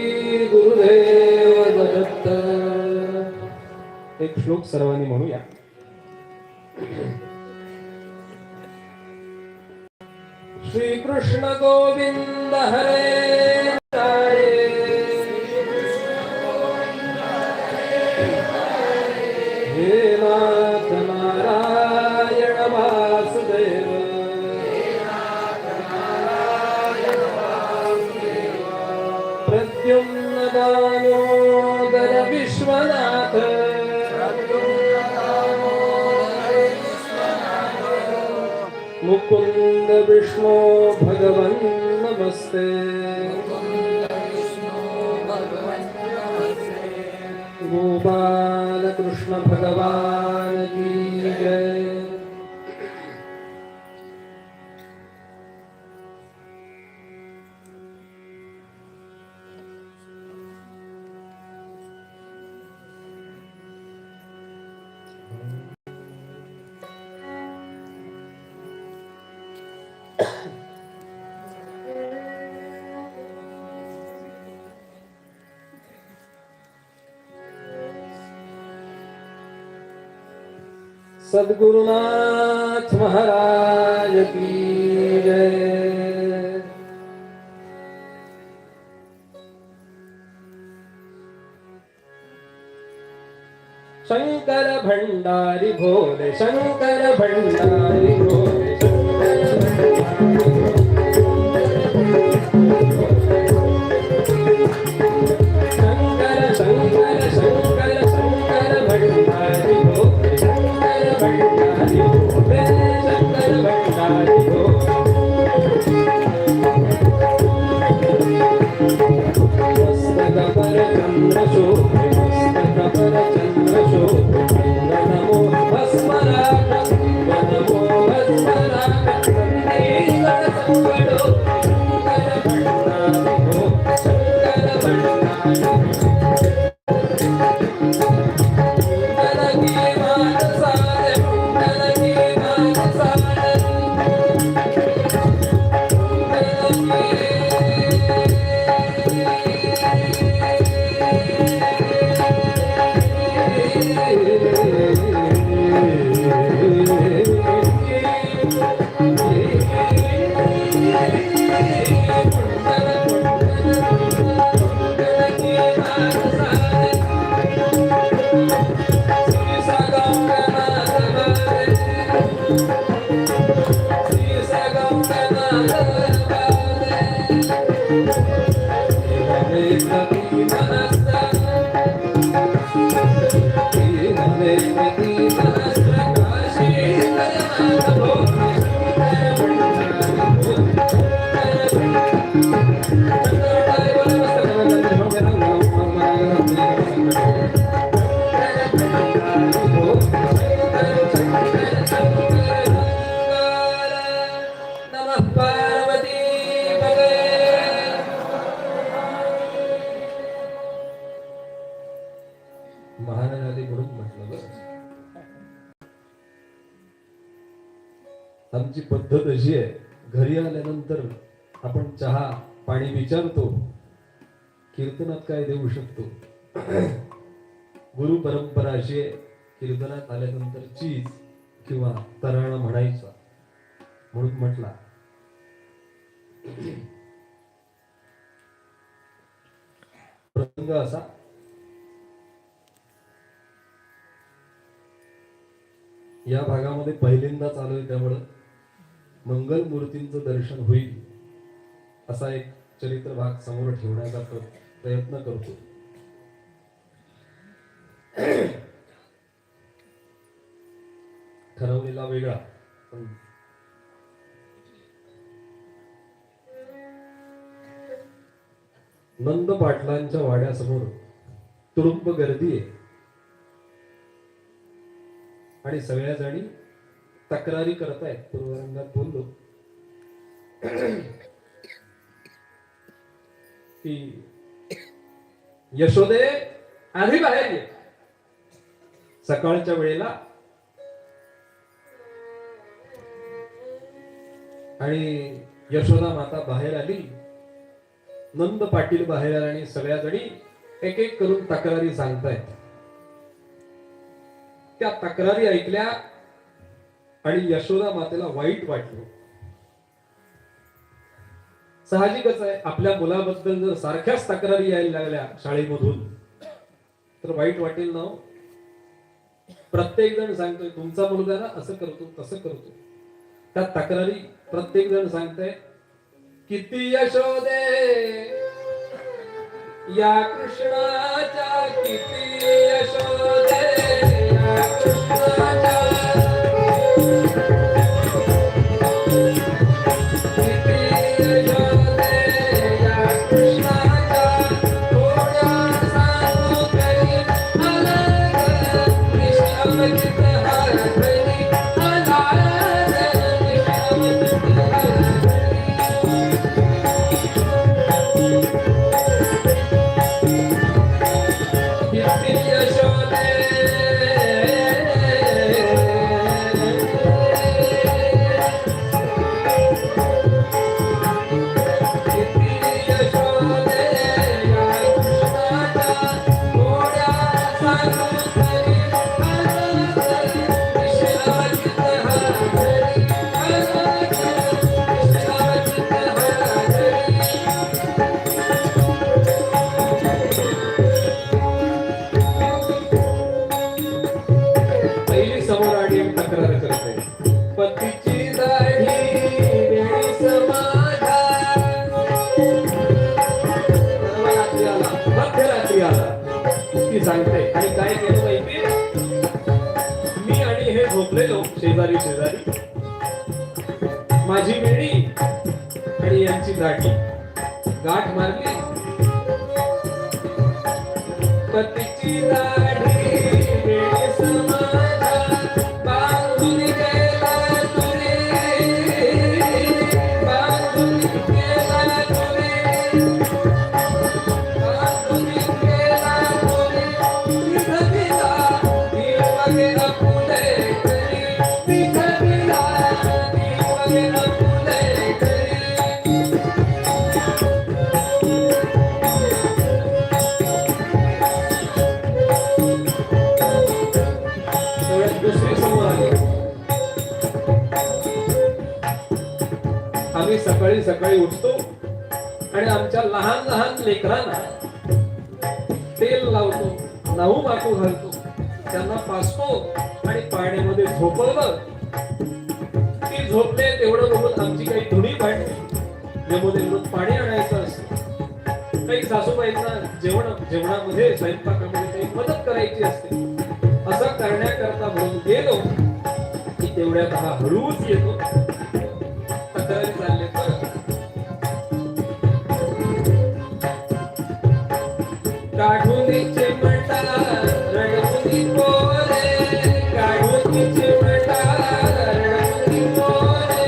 A: गुरुदेव दत्त। एक श्लोक सर्वांनी म्हणूया। श्री कृष्ण गोविंद हरे प्रद्युम्न दामोदर विश्वनाथ मुकुंद विष्णु भगवन नमस्ते गोपाल कृष्ण भगवान की जय। सद्गुरुनाथ महाराज की जय। शंकर भंडारी भोले शंकर भंडारी भोले शंकर शंकर शंकर शंकर भंडारी भोले शंकर भंडारी भोले शंकर भंडारी भोले मस्तक पर चंद्र शोभे मस्तक पर चंद्र शोभे नमो भस्मराज नमो भस्मराज शंकर संवडो शंकर भंडारी भोले शंकर भंडारी महाराजांनी म्हणून म्हटलं बरं, आमची पद्धत अशी आहे, घरी आल्यानंतर आपण चहा पाणी विचारतो, कीर्तनात काय देऊ शकतो. गुरु परंपरा अशी आहे, कीर्तनात आल्यानंतर चीज किंवा तराणा म्हणायचा. म्हणून म्हटला प्रसंग असा, या भागामध्ये पहिल्यांदाच आलोय त्यामुळं मंगल मूर्तींचं दर्शन होईल असा एक चरित्र भाग समोर ठेवण्याचा प्रयत्न करतो. ठरवलेला वेगळा, पण नंद पाटलांच्या वाड्यासमोर तुडुंब गर्दी आहे आणि सगळ्या जणी तक्रारी करतायत. पूर्वरंगात बोललो की यशोदे आधी बाहेर ये. सकाळच्या वेळेला आणि यशोदा माता बाहेर आली, नंद पाटील बाहेर आला आणि सगळ्या जणी एक एक करून तक्रारी सांगतायत. त्या तक्रारी ऐकल्या आणि यशोदा मातेला वाईट वाटलं. साहजिकच आहे, आपल्या मुलाबद्दल जर सारख्याच तक्रारी यायला लागल्या शाळेमधून तर वाईट वाटेल ना. प्रत्येक जण सांगतोय तुमचा मुलगा ना असं करतो तसं करतो. त्या तक्रारी प्रत्येक जण सांगताय, किती यशोदे या कृष्णाच्या किती यशोदे, या कृष्णाच्या किती यशोदे, या कृष्णाच्या थोड्या सांगू तरी अलग निष्ठवचित हरतरी अलग निष्ठवचित तक्रार करते पतीची दाढी वेळी समाधा मध्यरात्री आला ती सांगते आणि काय केलं माहिती मी आणि हे झोपलेलो शेजारी शेजारी माझी वेळी आणि यांची दाढी गाठ मारली पतीची दाढी वेळी समाधा आम्ही सकाळी सकाळी उठतो आणि आमच्या लहान लहान लेकरांना तेल लावतो नाहू माकू घालतो त्यांना पासतो आणि पाण्यामध्ये झोपवलं ती झोपले तेवढं बघून आमची काही धुणी भांडली जेवढं पाणी आणायचं असतं काही सासूबाईंना जेवणामध्ये स्वयंपाकामध्ये काही मदत करायची असते असं करण्याकरता म्हणून गेलो की तेवढ्यात हा हळूच येतो तक्रारी चालले काढून चिमटा रडून बोले काढून चिमटा रडून बोले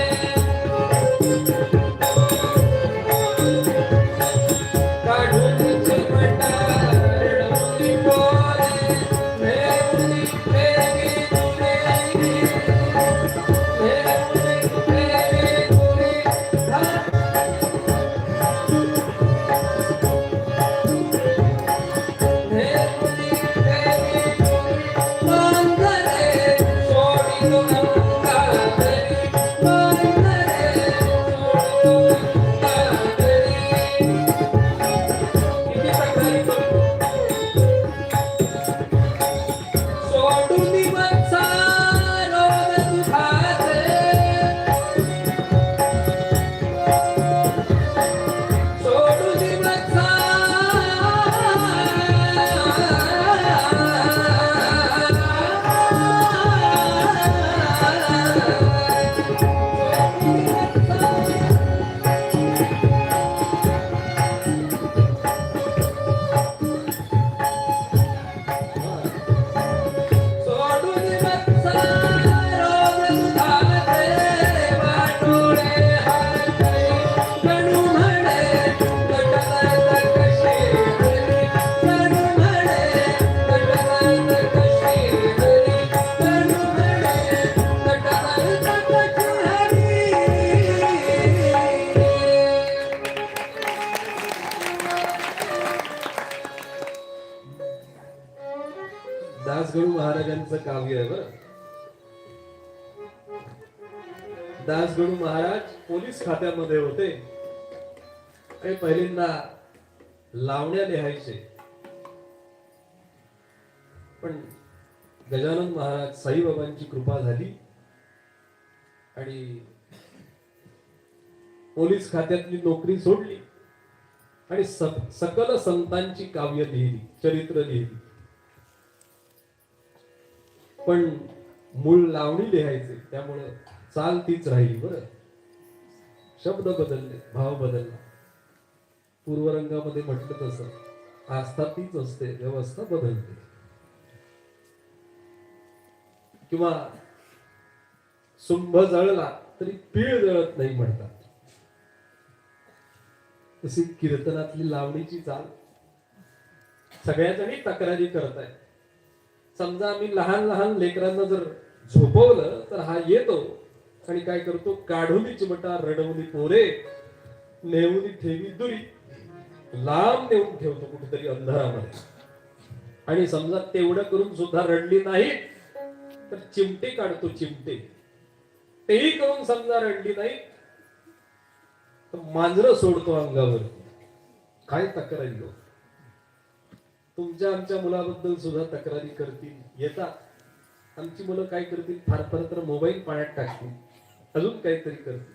A: काढून चिमटा रडून बोले मेरी मेरी मेरी दासगणू महाराजांचं काव्य आहे बरं. दासगणू महाराज पोलीस खात्यामध्ये होते आणि पहिल्यांदा लावण्या लिहायचे, पण गजानन महाराज साईबाबांची कृपा झाली आणि पोलीस खात्यातली नोकरी सोडली आणि सकल संतांची काव्य लिहिली, चरित्र लिहिली. पण मूळ लावणी लिहायचे, त्यामुळे चाल तीच राहिली. बरं, शब्द बदलले, भाव बदलला. पूर्वरंगामध्ये म्हटलं तसं आस्था तीच असते, व्यवस्था बदलते. किंवा सुंभ जळला तरी पीळ जळत नाही म्हणतात. तशी कीर्तनातली लावणीची चाल. सगळ्याजणी तक्रारी करतायत. समजा आम्ही लहान लहान लेकरांना जर झोपवलं तर हा येतो आणि काय करतो, काढून चिमटा रडवली पोरे, नेऊन ठेवी दुरी, लांब नेऊन ठेवतो कुठेतरी अंधारामध्ये. आणि समजा तेवढं करून सुद्धा रडली नाही तर चिमटे काढतो, चिमटे. तेही करून समजा रडली नाही तर मांजर सोडतो अंगावर. काय तक्रारी हो. तुमच्या आमच्या मुलाबद्दल सुद्धा तक्रारी करतील, येतात. आमची मुलं काय करतील, फार फार तर मोबाईल पाण्यात टाकतील, अजून काहीतरी करतील.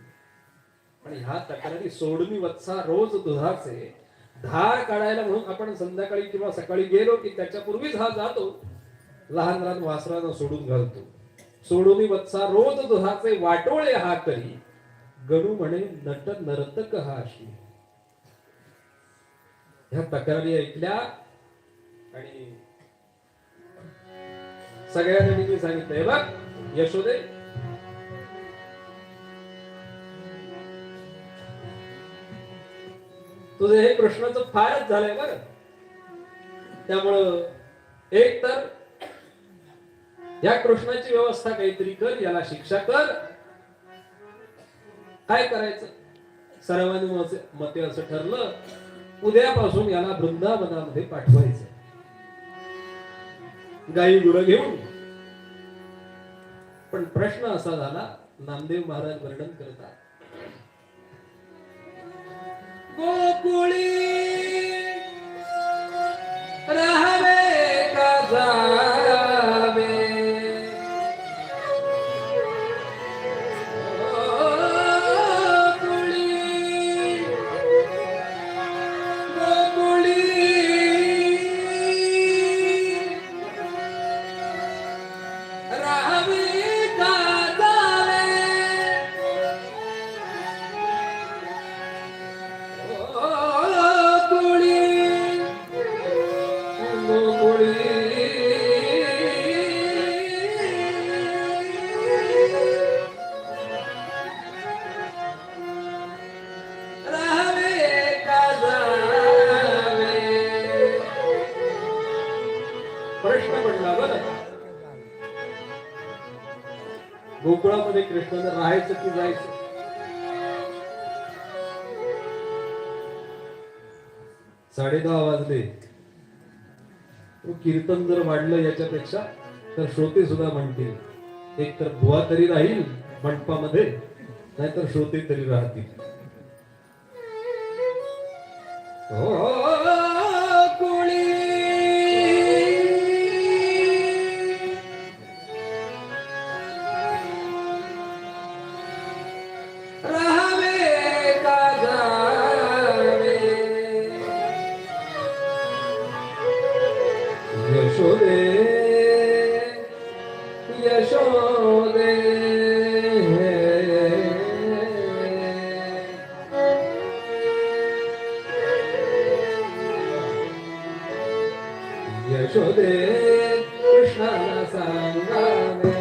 A: आणि ह्या तक्रारी सोडणी वत्सा रोज दुधाचे, धार काढायला म्हणून आपण संध्याकाळी किंवा सकाळी गेलो की त्याच्यापूर्वीच हा जातो, लहान लहान वासरांना सोडून घालतो. सोडून वत्सा रोज दुधाचे, वाटोळे हा करी, गणू म्हणे नट नर्तक हा अशी. ह्या तक्रारी ऐकल्या आणि सगळ्या जणींनी सांगितलंय, बघ यशोदे, तुझे हे कृष्णाचं फारच झालंय बरं. त्यामुळं एक तर या कृष्णाची व्यवस्था काहीतरी कर, याला शिक्षा कर. काय करायचं, सर्वांनी मते असं ठरलं, उद्यापासून याला वृंदावनामध्ये पाठवायचं, गाई गुरं घेऊन. पण प्रश्न असा झाला, नामदेव महाराज वर्णन करतात, गोकुळी राहावे का जावे, गोकुळामध्ये कृष्णाने राहायचं की जायचं. साडेदहा वाजले. कीर्तन जर वाढलं याच्यापेक्षा तर श्रोते सुद्धा म्हणतील, एक तर बुवा तरी राहील मंडपामध्ये, नाहीतर श्रोते तरी राहतील. यशोदे यशोदे यशोदे कृष्णाला सांगावे.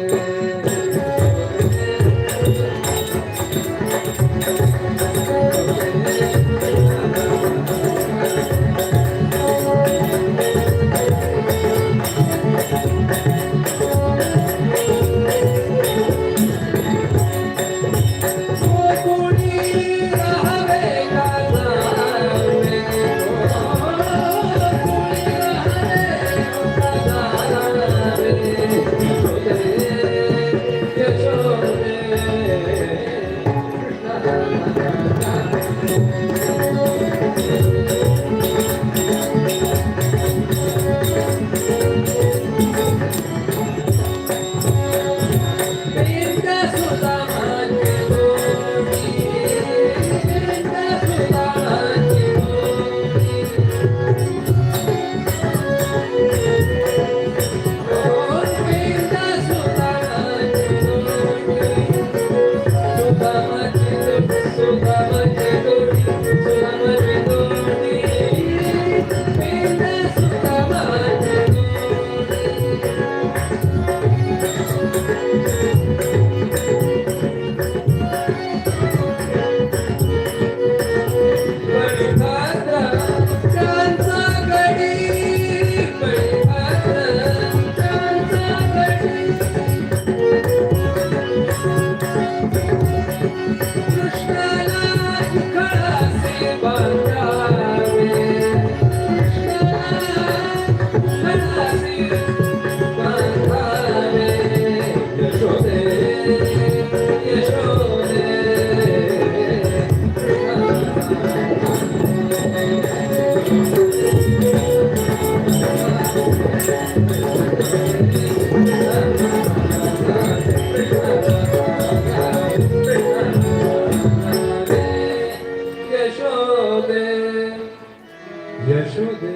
A: यशोदे.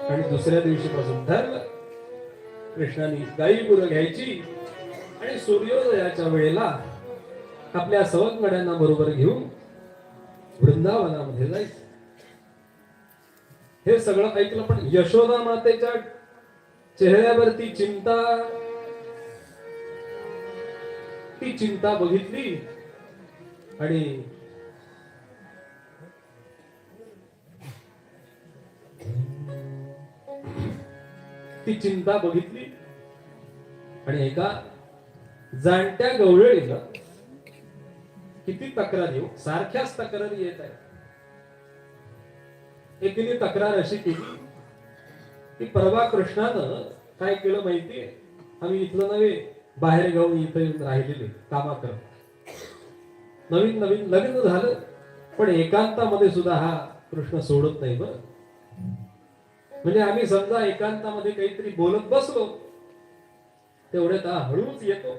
A: आणि दुसऱ्या दिवशीपासून ठरलं कृष्णाने गाई गुरं घ्यायची आणि सूर्योदयाच्या वेळेला आपल्या सवंगड्यांना बरोबर घेऊन वृंदावनामध्ये जायचं. हे सगळं ऐकलं, पण यशोदा मातेच्या चेहऱ्यावरती ती चिंता बघितली आणि एका जाणत्या गवळणीला किती तक्रार येऊ, सारख्याच तक्रारी येत आहेत. एकीने तक्रार अशी केली की परवा कृष्णानं काय केलं माहितीये, आम्ही इथलं नव्हे बाहेर गावून इथे येऊन राहिलेले कामा करत, नवीन नवीन लग्न झालं पण एकांतामध्ये सुद्धा हा कृष्ण सोडत नाही. बरं म्हणजे आम्ही समजा एकांतामध्ये काहीतरी बोलत बसलो तेवढ्यात हा हळूच येतो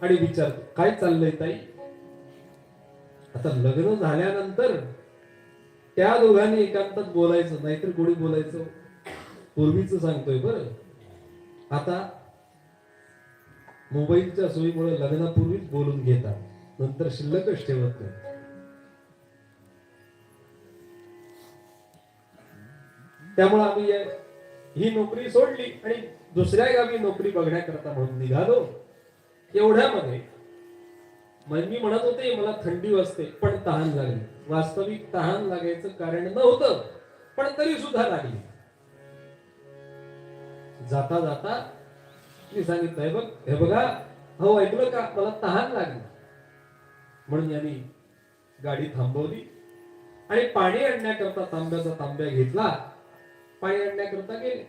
A: आणि विचारतो काय चाललंय ताई. आता लग्न झाल्यानंतर त्या दोघांनी एकांतात बोलायचं, नाहीतर कोणी बोलायचं. पूर्वीच सांगतोय बरं, आता मोबाईलच्या सोयीमुळे लग्नापूर्वीच बोलून घेतात, नंतर शिल्लकच ठेवत नाही. त्यामुळे आम्ही ही नोकरी सोडली आणि दुसऱ्या गावी नोकरी बघण्याकरता म्हणून निघालो. एवढ्यामध्ये मी म्हणत होते मला थंडी वाजते पण तहान लागली. वास्तविक तहान लागायचं कारण नव्हतं, पण तरी सुद्धा लागली. जाता जाता मी सांगितलं हे बघा, हो ऐकलं का, मला तहान लागली. म्हणून यांनी गाडी थांबवली आणि पाणी आणण्याकरता तांब्याचा तांब्या घेतला, पाणी आणण्याकरता गेले.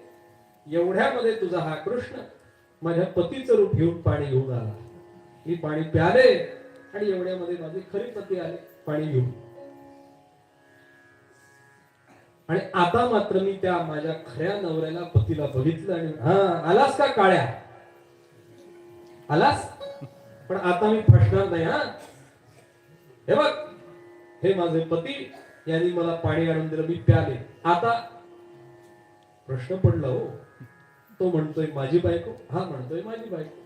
A: एवढ्यामध्ये तुझा हा कृष्ण माझ्या पतीचं रूप घेऊन पाणी घेऊन आला. मी पाणी प्याले आणि एवढ्यामध्ये माझे खरे पती आले पाणी घेऊन. आणि आता मात्र मी त्या माझ्या खऱ्या नवऱ्याला पतीला बघितलं आणि हा आलास का काळ्या, आलास, पण आता मी फसणार नाही. हा हे बघ, हे माझे पती यांनी मला पाणी आणून दिलं, मी प्याले. आता प्रश्न पडला हो, तो म्हणतोय माझी बायको, हा म्हणतोय माझी बायको.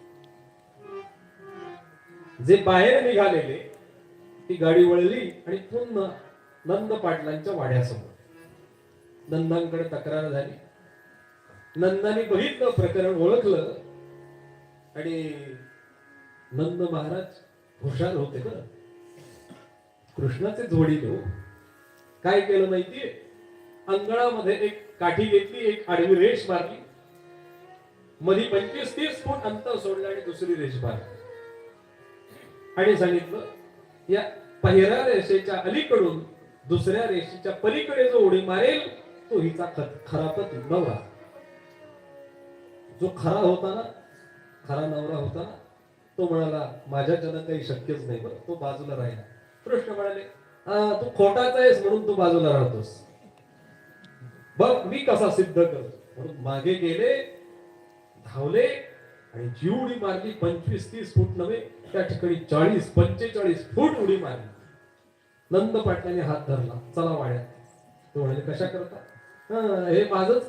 A: जे बाहेर निघालेले ती गाडी वळली आणि पुन्हा नंद पाटलांच्या वाड्यासमोर नंदांकडे तक्रार झाली. नंदाने बघितलं, प्रकरण ओळखलं आणि नंद महाराज हुशार होते बरं, कृष्णाचे जोडीले हो. काय केलं माहितीये, अंगणामध्ये एक काठी घेतली, एक आडवी रेष मारली, मध्ये 25-30 फूट अंतर सोडलं आणि दुसरी रेष मारली आणि सांगितलं या पहिल्या रेषेच्या अलीकडून दुसऱ्या रेषेच्या पलीकडे जो उडी मारेल तो हिचा खरा पती नवरा. जो खरा होता ना, खरा नवरा होता ना, तो म्हणाला माझ्याच्यानं काही शक्यच नाही. बरं तो बाजूला राहिला. कृष्ण म्हणाले तू खोटाच आहेस म्हणून तू बाजूला राहतोस, बघ मी कसा सिद्ध करतो. म्हणून मागे गेले, धावले आणि जी उडी मारली 25-30 फूट नव्हे, त्या ठिकाणी 40-45 फूट उडी मारली. नंद पाटलाने हात धरला, चला वाड्यात. तो म्हणाले कशा करता, हे माझाच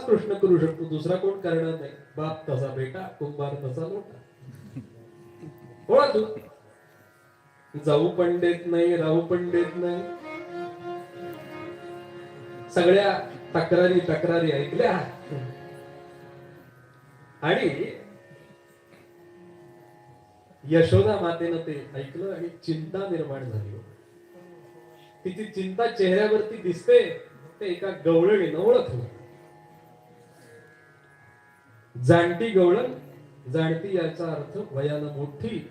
A: कृष्ण करू शकतो, दुसरा कोण करणार नाही. बाप तसा बेटा, कुंभार तसा लोटा. कोणा तू, जाऊ पण देत नाही, राहू पण देत नाही. सगळ्या तक्रारी ऐकल्या आणि यशोदा मातेनं ते ऐकलं आणि चिंता निर्माण झाली. तिची चिंता चेहऱ्यावरती दिसते. ते एका गवळणीनं ओळखलं. जाणती गवळण, जाणती याचा अर्थ वयानं मोठी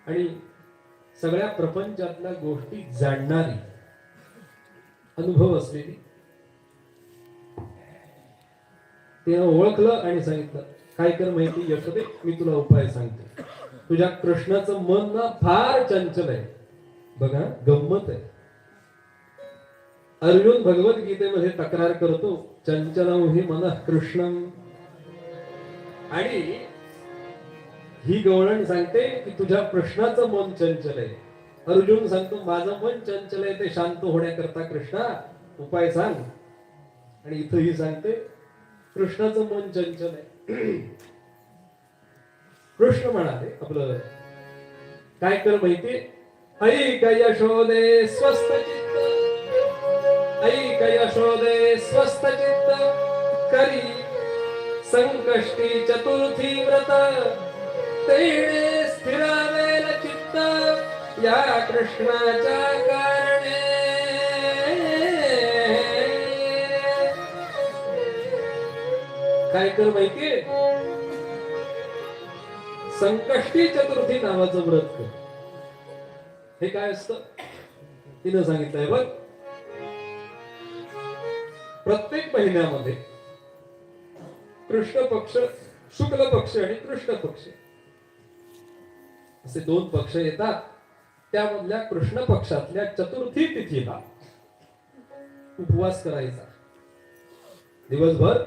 A: आणि सगळ्या प्रपंचातल्या गोष्टी जाणणारी, अनुभव असलेली. तिनं ओळखलं आणि सांगितलं काय कर माहिती यशोदे, मी तुला उपाय सांगते. तुझ्या कृष्णाचं मन ना फार चंचल आहे. बघा गंमत आहे, अर्जुन भगवद्गीतेमध्ये तक्रार करतो चंचलम हि मनः कृष्णम, आणि ही गवळण सांगते की तुझ्या कृष्णाचं मन चंचल आहे. अर्जुन सांगतो माझं मन चंचल आहे ते शांत होण्याकरता कृष्णा उपाय सांग. आणि इथंही सांगते कृष्णाचं मन चंचल आहे. कृष्ण म्हणाले आपलं काय कर माहितीये, ऐक यशोदे स्वस्थ चित्त, ऐक यशोदे स्वस्थ चित्त, करी संकष्टी चतुर्थी व्रत, तेणे स्थिरावेल चित्त, या कृष्णाच्या कारणे. काय कर माहितीये, संकष्टी चतुर्थी नावाचं व्रत कर. हे काय असतं तिनं सांगितलंय बघ. प्रत्येक महिन्यामध्ये कृष्ण पक्ष, शुक्ल पक्ष आणि कृष्ण पक्ष असे दोन पक्ष येतात. त्यामधल्या कृष्ण पक्षातल्या चतुर्थी तिथीला उपवास करायचा. दिवसभर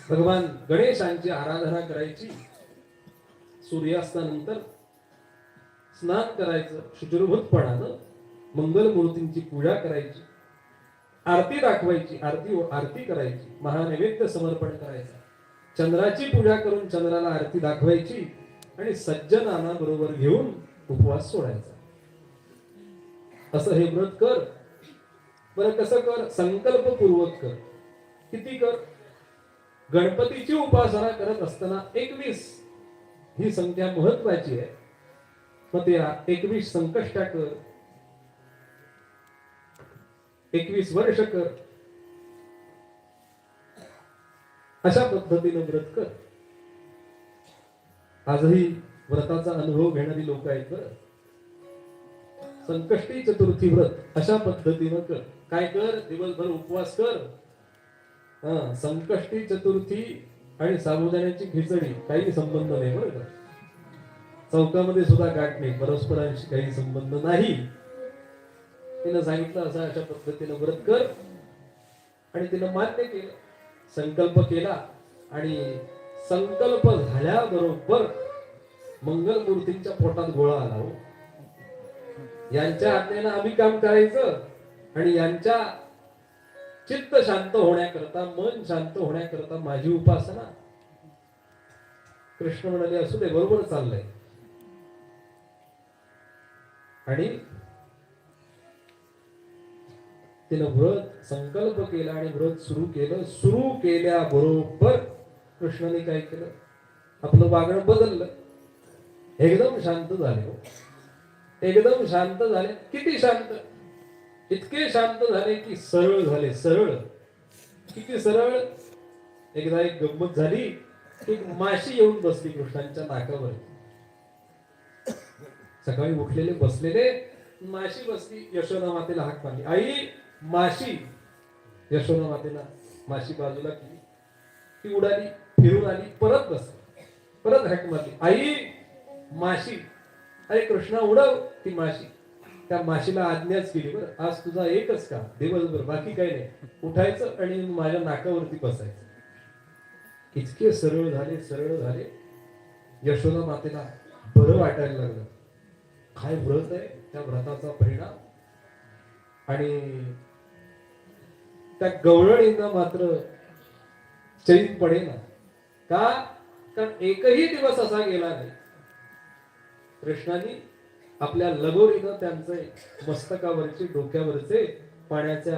A: भगवान गणेशांची आराधना करायची. सूर्यास्तानंतर स्नान करायचं, शुचिर्भूतपणानं मंगलमूर्तींची पूजा करायची, आरती दाखवायची, आरती करायची, महानैवेद्य समर्पण करायचं, चंद्राची पूजा करून चंद्राला आरती दाखवायची आणि सज्जनांना बरोबर घेऊन उपवास सोडायचा. असं हे व्रत कर. बरं कसं कर, संकल्पपूर्वक कर. किती कर, गणपतीची उपासना करत असताना 21 ही संख्या महत्वाची आहे. मग त्या 21 संकष्टा कर, 21 वर्ष कर. अशा पद्धतीने व्रत कर. आजही व्रताचा अनुभव घेणारी लोक आहेत बरं. संकष्टी चतुर्थी व्रत अशा पद्धतीनं कर. काय कर, दिवसभर उपवास कर. संकष्टी चतुर्थी आणि साबुदाण्याची खिचडी काही संबंध नाही बरं का. चौकामध्ये सुद्धा गाठ नाही, परस्परांशी काही संबंध नाही. तिनं सांगितलं असं अशा पद्धतीनं व्रत कर. आणि तिनं मान्य केलं, संकल्प केला. आणि संकल्प झाल्याबरोबर मंगलमूर्तींच्या पोटात गोळा आला. हो, यांच्या आज्ञेनं आम्ही काम करायचं आणि यांच्या चित्त शांत होण्याकरता, मन शांत होण्याकरता माझी उपासना. कृष्ण म्हणाले असू दे, बरोबर चाललंय. आणि तिनं व्रत संकल्प केला आणि व्रत सुरू केलं. सुरू केल्याबरोबर कृष्णाने काय केलं, आपलं वागणं बदललं. एकदम शांत झाले. एकदम शांत झाले. किती शांत, इतके शांत झाले की सरळ झाले. सरळ, किती सरळ. एकदा एक गंमत झाली. एक माशी येऊन बसली कृष्णांच्या नाकावर. सकाळी उठलेले बसलेले, माशी बसली. यशोदा मातेला हाक मारली, आई माशी. यशोदा मातेला माशी बाजूला केली, ती उडाली, फिरून आली, परत बसली, परत हाक मारली, आई माशी. अरे कृष्णा उडव ती माशी. त्या माशीला आज्ञाच केली, बरं आज तुझा एकच काम, दिवसभर बाकी काही नाही, उठायचं आणि माझ्या नाकावरती बसायचं. इतके सरळ झाले, सरळ झाले. यशोदा मातेला बरं वाटायला लागलं. काय व्रत आहे, त्या व्रताचा परिणाम. आणि त्या गवळणींना मात्र चैन पडेना. का, कारण एकही दिवस असा गेला नाही कृष्णाने आपल्या लगोरीनं त्यांचे मस्तकावरचे, डोक्यावरचे पाण्याच्या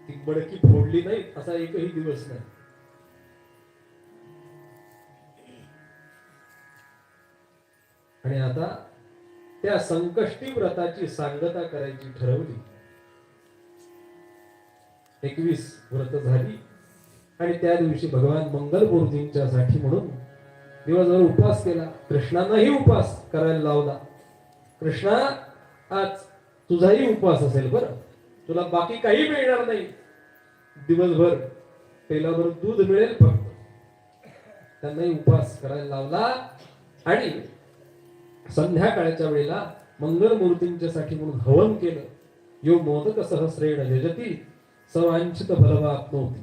A: ती मडकी फोडली नाही, असा एकही दिवस नाही. आणि आता त्या संकष्टी व्रताची सांगता करायची ठरवली. 21 व्रत झाली आणि त्या दिवशी भगवान मंगलमूर्तींच्या साठी म्हणून दिवसभर उपवास केला. कृष्णांनाही उपवास करायला लावला. कृष्णा आज तुझाही उपवास असेल बरं, तुला बाकी काही मिळणार नाही. दिवसभर पेलावर दूध मिळेल फक्त. त्यांनाही उपवास करायला लावला. आणि संध्याकाळच्या वेळेला मंगलमूर्तींच्या साठी म्हणून हवन केलं. यो मोदक सहस्रेण यजती सवांचित फलवाप्नोति.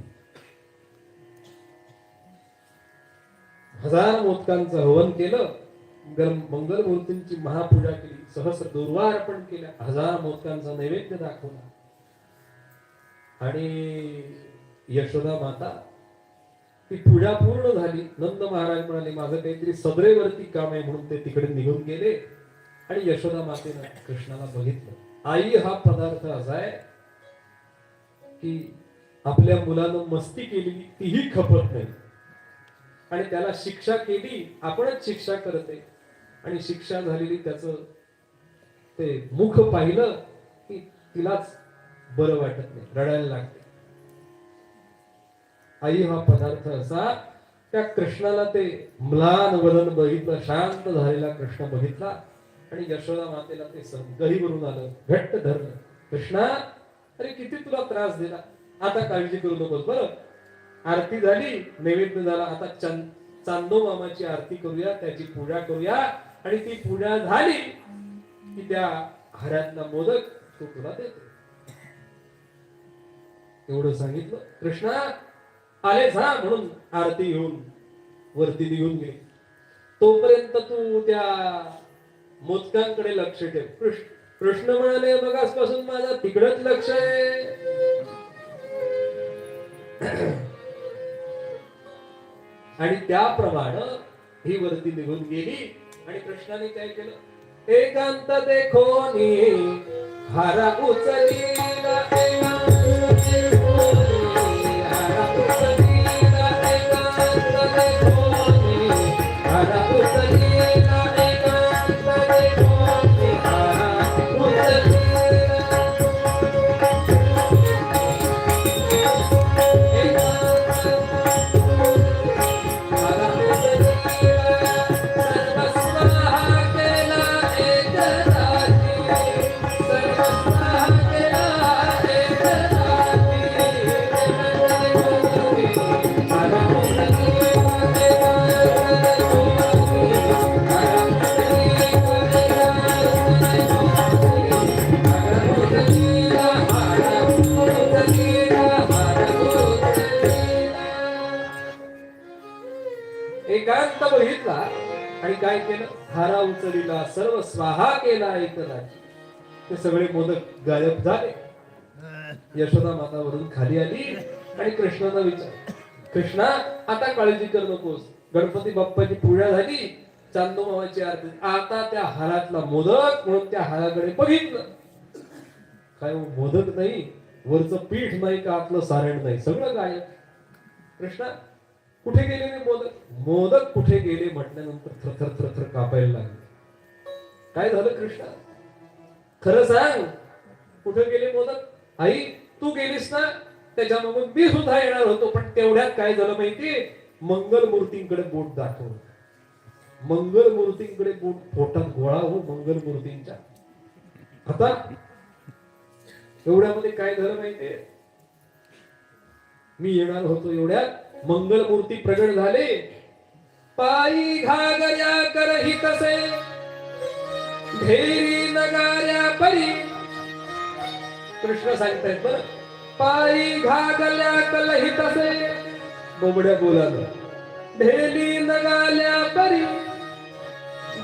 A: 1000 मोदकांचं हवन केलं मंगलमूर्तींची महापूजा केली, सहस्र दुर्वा अर्पण केल्या, 1000 मोदकांचा नैवेद्य दाखवला. आणि यशोदा माता ती पूजा पूर्ण झाली. नंद महाराज म्हणाले माझं काहीतरी सदरेवरती काम आहे म्हणून ते तिकडे निघून गेले. आणि यशोदा मातेनं कृष्णाला बघितलं. आई हा पदार्थ असा आहे की आपल्या मुलानं मस्ती केली तीही खपत नाही, आणि त्याला शिक्षा केली आपणच शिक्षा करते, आणि शिक्षा झालेली त्याचं ते मुख पाहिलं की तिलाच बरं वाटत नाही, रडायला लागते. आई हा पदार्थ असा. त्या कृष्णाला ते म्लान वदन बघितलं, शांत झालेला कृष्ण बघितला, आणि यशोदा मातेला ते गहीवरून आलं, घट्ट धरलं. कृष्णा, अरे किती तुला त्रास दिला, आता काळजी करू नकोस. बरं, आरती झाली, नैवेद्य झाला, आता चांदो मामाची आरती करूया, त्याची पूजा करूया. आणि ती पूजा झाली की त्या हऱ्यातला मोदक तो तुला देतो. एवढं सांगितलं. कृष्णा आले जा म्हणून आरती घेऊन वरती निघून गेले. तोपर्यंत तू त्या मोदकांकडे लक्ष ठेव. कृष्ण म्हणाले बघ आजपासून माझा तिकडच लक्ष आहे. आणि त्याप्रमाणे ही वरती निघून गेली. आणि कृष्णाने काय केलं, एकांत देखोनी हारा उचलीला, हारा उचलीला, एकांत देखोनी हारा उचलीला, एकांत देखोनी हारा उचलीला. एकांत बघितला आणि काय केलं, हारा उचलीला, सर्व स्वाहा केला एकदा. ते सगळे मोदक गायब झाले. यशोदा माता वरून खाली आली आणि कृष्णाला विचार, कृष्णा आता काळजी कर नकोस, गणपती बाप्पाची पूजा झाली, चांदो मामाची आरती, आता त्या हारातला मोदक म्हणून त्या हाराकडे बघितलं. काय मोदक नाही, वरचं पीठ नाही का आपलं सारण नाही, सगळं गायब. कृष्णा कुठे गेले रे मोदक? मोदक कुठे गेले म्हटल्यानंतर थरथर थरथर कापायला लागले. काय झालं कृष्णा, खरं सांग, कुठे गेले मोदक? आई तू गेलीस ना, त्याच्यामागून मी सुद्धा येणार होतो, पण तेवढ्यात काय झालं माहितीये, मंगलमूर्तींकडे बोट दाखवलं. मंगलमूर्तींकडे बोट, पोटात गोळा हो मंगलमूर्तींच्या. आता एवढ्यामध्ये काय झालं माहितीये, मी येणार होतो एवढ्यात मंगलमूर्ती प्रगट झाले. पायी घागऱ्या करही तसे, ढेरी नगाऱ्या परी. कृष्ण सांगतायत बरं, पायी घागल्या कलही तसे, बोबड्या बोलालं, ढेली नगाल्या परी,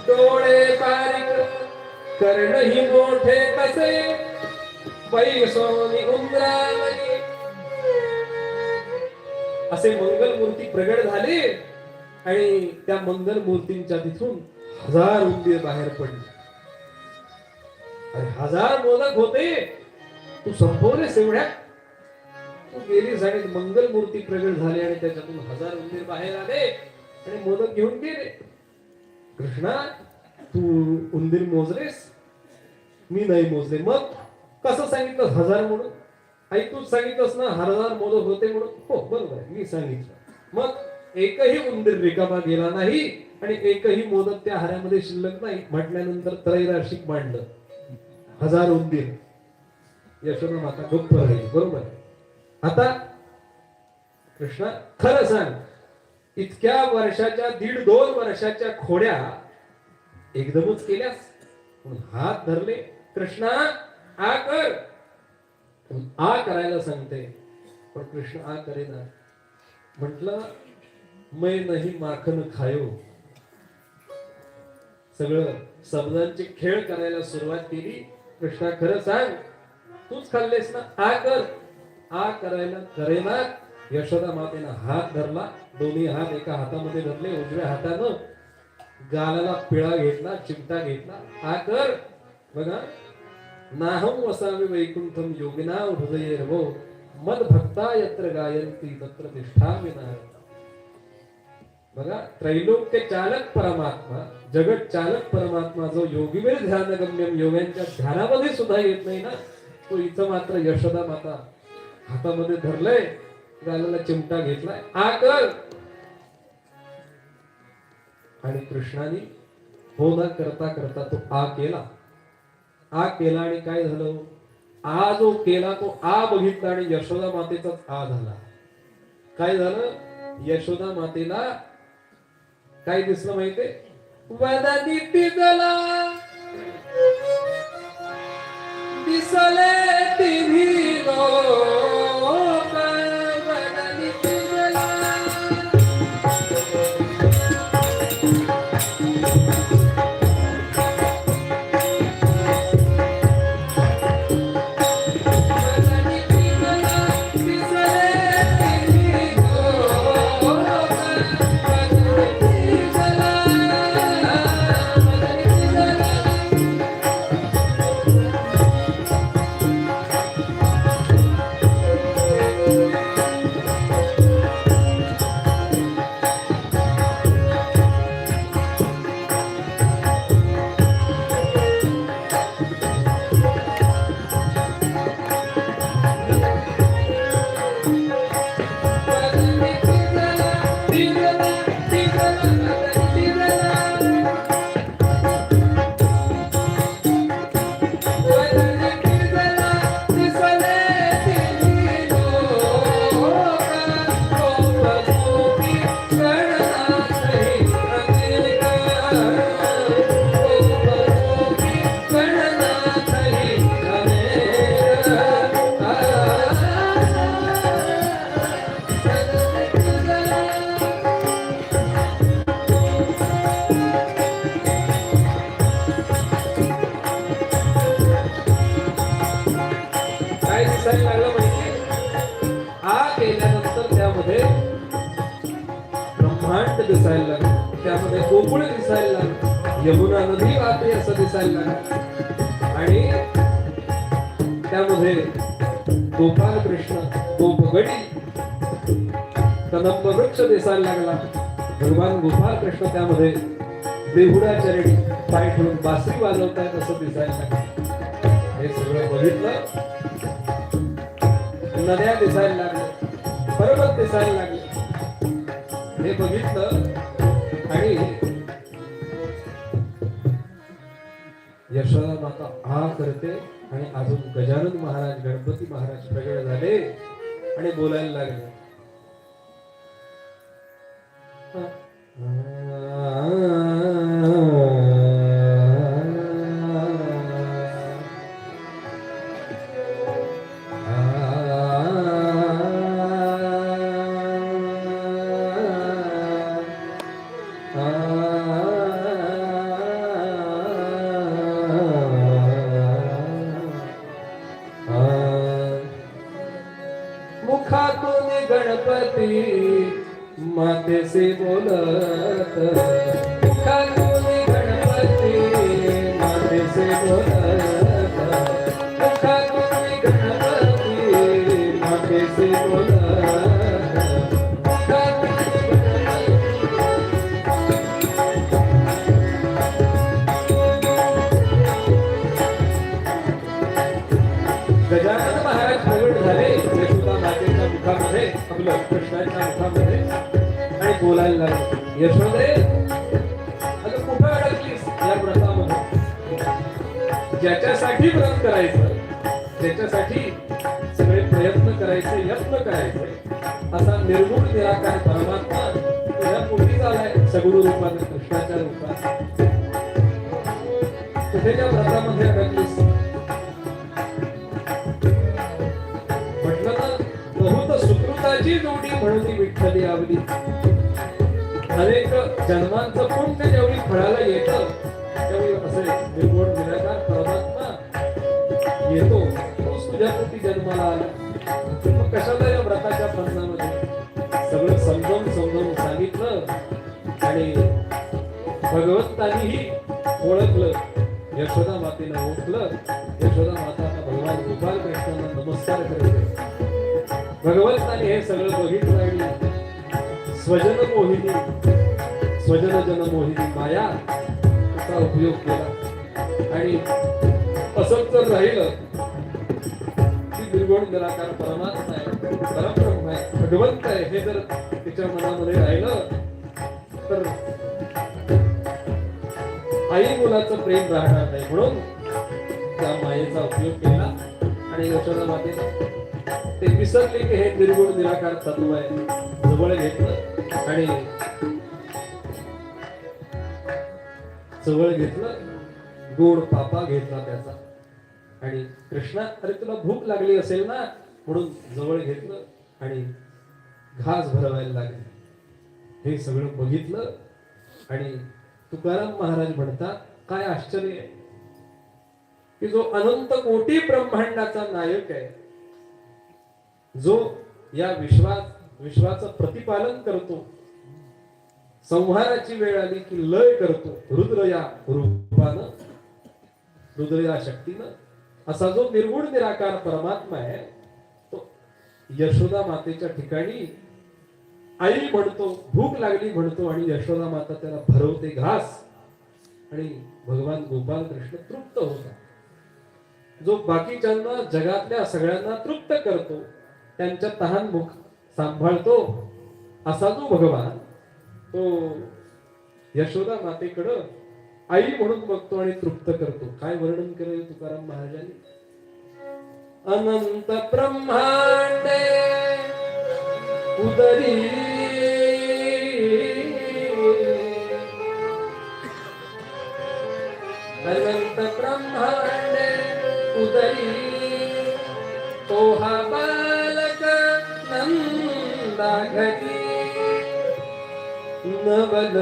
A: डोळे बारीक कर्णही मोठे कसे, बैसोनी उंदरावरी. असे मंगलमूर्ती प्रगट झाले आणि त्या मंगलमूर्तींच्या तिथून 1000 उंदीर बाहेर पडले. आणि 1000 मोदक होते, तू संपवलेस एवढ्या. तू गेलीस आणि मंगलमूर्ती प्रगट झाले आणि त्याच्यातून 1000 उंदीर बाहेर आले आणि मोदक घेऊन गेले. कृष्णा तू उंदीर मोजलेस, मी नाही मोजले. मग कसं सांगितलं 1000 म्हणून? आई तूच सांगितलंस ना 1000 मोदक होते म्हणून. हो बरोबर आहे, मी सांगितलं. मग एकही उंदीर रिकामा गेला नाही आणि एकही मोदक त्या हारामध्ये शिल्लक नाही म्हटल्यानंतर त्रैराशिक मांडलं 1000 उंदीर. यशोदा माता गप्प राहिली. बरोबर आहे. आता कृष्णा खरं सांग, इतक्या वर्षाच्या 1.5-2 वर्षाच्या खोड्या एकदमच केल्यास? हात धरले. कृष्णा आ कर, आ करायला सांगते, पण कृष्ण आ करेना. म्हटलं मैं नहीं माखन खायो, सगळं शब्दांचे खेळ करायला सुरुवात केली. कृष्णा खरं सांग, तूच खाल्लेस ना? हा कर. हा करायला करेना. यशोदा मातेनं हात धरला, दोन्ही हात एका हातामध्ये धरले, उजव्या हातानं गालाला पिळा घेतला, चिमटा घेतला. हा कर. बघा, नाहं वसामि वैकुंठम योगिना हृदये रवो मद भक्ता यत्र गायन्ति तत्र तिष्ठामि नारद. बघा, त्रैलोक्य चालक परमात्मा, जगत चालक परमात्मा जो योगीवीर ध्यानगम्यम, योग्यांच्या ध्यानामध्ये सुद्धा येत नाही ना, तो इथं मात्र यशोदा माता हातामध्ये धरलंय, गालाला चिमटा घेतलाय. आ कर. आणि कृष्णाने हो न करता करता तो आ केला. आ केला आणि काय झालं? आ जो केला तो आ बघितला आणि यशोदा मातेचाच आ झाला. काय झालं? यशोदा मातेला काय दिसलं माहितीये? वदनी पिगला दिसले तिन्ही लोक, वदनी पिगला दिसायला लागलं, त्यामध्ये गोकुळ दिसायला लागलं, यमुना नदी वाहते असं दिसायला लागलं. आणि त्यामध्ये गोपाल कृष्ण, गोपगणी, कदंब वृक्ष दिसायला लागला. भगवान गोपाल कृष्ण त्यामध्ये देहुडा चरणी पाय ठेवून बासरी वाजवतायत असं दिसायला लागलं. हे सगळं बघितलं. नद्या दिसायला लागल्या, पर्वत दिसायला लागले. हे बघितलं आणि यशोदा माता हा करते आणि अजून गजानन महाराज, गणपती महाराज प्रगट झाले आणि बोलायला लागले. मुखातून गणपती माते से बोलत, मुखातून गणपती माते से बोलत, मुखातून गणपती माते से बोलत. गजानन महाराज प्रगट झाले यशोदा मातेच्या मुखामध्ये, आपलं कृष्णाच्या मुखामध्ये, आणि बोलायला लागले. यशोदे, अगं कुठं अडकलीस या व्रतामध्ये? ज्याच्यासाठी व्रत करायचं, ज्याच्यासाठी सगळे प्रयत्न करायचे, यत्न करायचे, असा निर्गुण निराकार परमात्मा तुझ्या पोटी झालाय सगुण रूपाने, कृष्णाच्या रूपात. कुठे त्या व्रतामध्ये अडकलीस? बहुत सुकृताची जोडी म्हणून विठ्ठली आवली. अनेक जन्मांचं पुण्य जेवढी फळाला येतं ज्यावेळी असे निर्गुण निराकार परमात्मा येतो तोच तुझ्याप्रती जन्माला आला. मग कशाला या व्रताच्या बंधनामध्ये सगळं समजावून समजावून सांगितलं आणि भगवंतानीही ओळखलं, यशोदा मातेनं ओळखलं. यशोदा माता आता भगवान गोपाल कृष्णांना नमस्कार करते. भगवंताने हे सगळं बघितलं आणि स्वजन मोहिनी स्वजन जन मोहिनी माया त्याचा उपयोग केला. आणि असंच जर राहिलं की निर्गुण निराकार परमात्मा आहे, परब्रह्म आहे, भगवंत आहे, हे जर तिच्या मनामध्ये राहिलं तर आई मुलाचं प्रेम राहणार नाही. म्हणून त्या मायेचा उपयोग केला आणि यशोदा मातेने ते विसरले की हे निर्गुण निराकार तत्व आहे, जवळ घेतलं आणि जवळ घेतलं, गोड पापा घेतला त्याचा. आणि कृष्णा, अरे तुला भूक लागली असेल ना, म्हणून जवळ घेतलं आणि घास भरवायला लागले. हे सगळं बघितलं आणि तुकाराम महाराज म्हणतात, काय आश्चर्य आहे की जो अनंत कोटी ब्रह्मांडाचा नायक आहे, जो या विश्वाचं प्रतिपालन करतो, संहाराची वेळ आली की लय करतो रुद्र या रूपानं, रुद्र या शक्तीनं, असा जो निर्गुण निराकार परमात्मा आहे तो यशोदा मातेच्या ठिकाणी आई म्हणतो, भूक लागली म्हणतो आणि यशोदा माता त्याला भरवते घास आणि भगवान गोपाल कृष्ण तृप्त होता. जो बाकीच्यांना जगातल्या सगळ्यांना तृप्त करतो, त्यांच्या तहान भूक सांभाळतो, असा जो भगवान तो यशोदा मातेकडं आई म्हणून बघतो आणि तृप्त करतो. काय वर्णन करेल तुकाराम महाराजांनी, अनंत ब्रह्मांडे उदरी अनंत ब्रह्मांडे उदरी तो हा बालक नंदा घरी नवल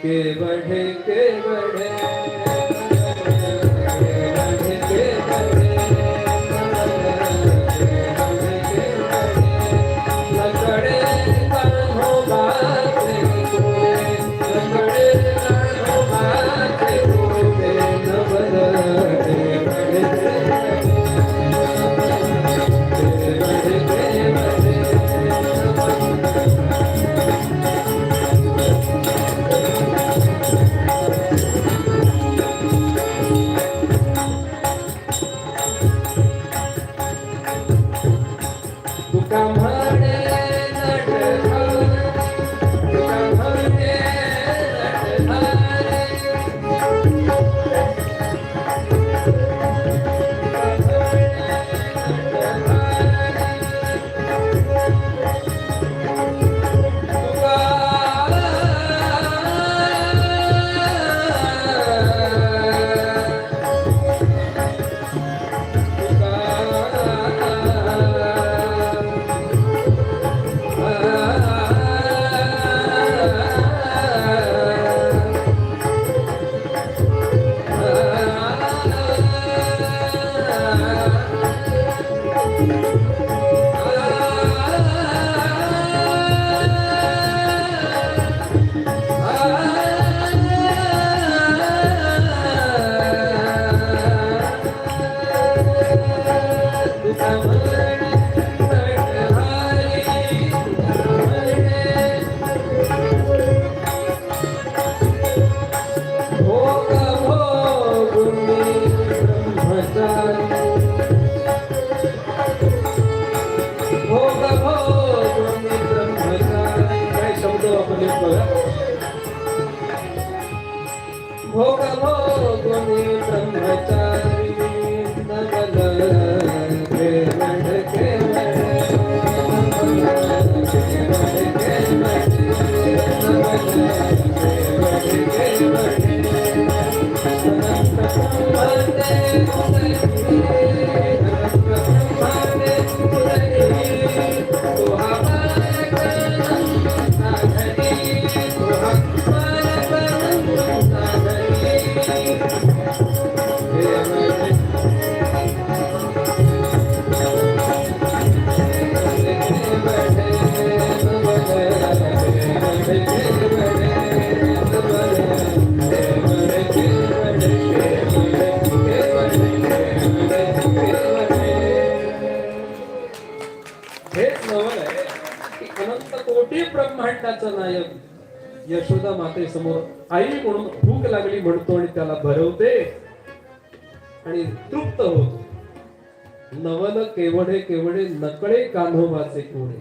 A: के बढ़े भोग भोगुनी ब्रह्मचारी नवल हेच नवल आहे की अनंत कोटी ब्रह्मांडाचा नायक यशोदा मातेसमोर आई म्हणून भूक लागली म्हणतो आणि त्याला भरवते आणि तृप्त होतो. नवल केवढे केवढे नकळे कान्होबाचे कोडे.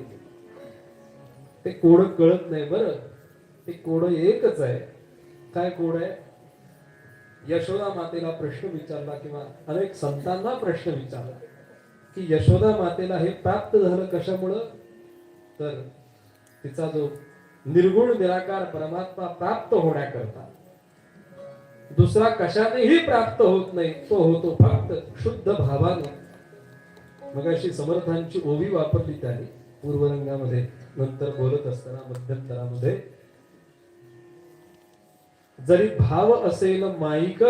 A: ते कोड कळत नाही बरं. ते कोड एकच आहे. काय कोड आहे? यशोदा मातेला प्रश्न विचारला किंवा अनेक संतांना प्रश्न विचारला की यशोदा मातेला हे प्राप्त झालं कशामुळं? तर तिचा जो निर्गुण निराकार परमात्मा प्राप्त होण्याकरता. दुसरा कशानेही प्राप्त होत नाही. तो होतो फक्त शुद्ध भावाने. मगाशी समर्थांची ओवी वापरली त्याने पूर्वरंगामध्ये, नंतर बोलत असताना मध्यंतरामध्ये. जरी भाव असेल माईक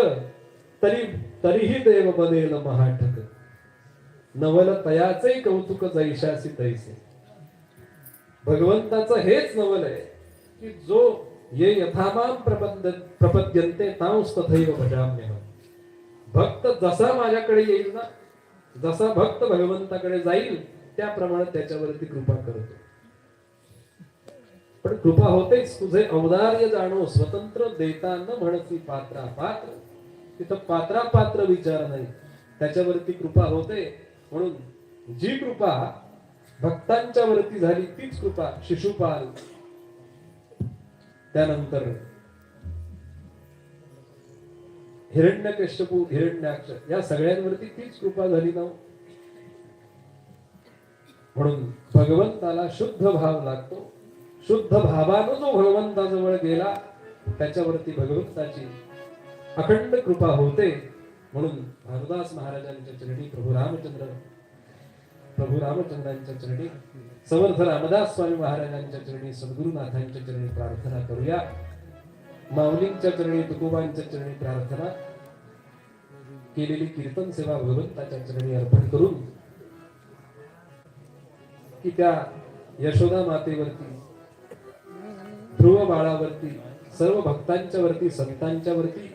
A: तरीही देव बनेल महाठक. नवल तयाचे कौतुक जैशासी तैसे. भगवंताचं हेच नवल आहे की जो ये यथामाम प्रपद्यन्ते तांस तथैव भजाम्यहम्. भक्त जसा माझ्याकडे येईल ना, जसा भक्त भगवंताकडे जाईल त्याप्रमाणे त्याच्यावरती कृपा करतो. पण कृपा होतेच तुझे औदार्य जाणो स्वतंत्र देता न म्हणती पात्रा पात्र. तिथं पात्रा पात्र विचार नाही, त्याच्यावरती कृपा होते. म्हणून जी कृपा भक्तांच्या वरती झाली तीच कृपा शिशुपाल, त्यानंतर हिरण्यकश्यपू, हिरण्याक्ष या सगळ्यांवरती तीच कृपा झाली ना. म्हणून भगवंताला शुद्ध भाव लागतो. शुद्ध भावानं जो भगवंताजवळ गेला त्याच्यावरती भगवंताची अखंड कृपा होते. म्हणून भानुदास महाराजांच्या चरणी प्रभू रामचंद्रांच्या चरणी, समर्थ रामदास स्वामी महाराजांच्या चरणी, सद्गुरुनाथांच्या चरणी प्रार्थना करूया. माऊलींच्या चरणी, तुकोबांच्या चरणी प्रार्थना. केलेली कीर्तन सेवा भगवंताच्या चरणी अर्पण करून की त्या यशोदा मातेवरती, ध्रुव बाळावरती, सर्व भक्तांच्या वरती, संतांच्या वरती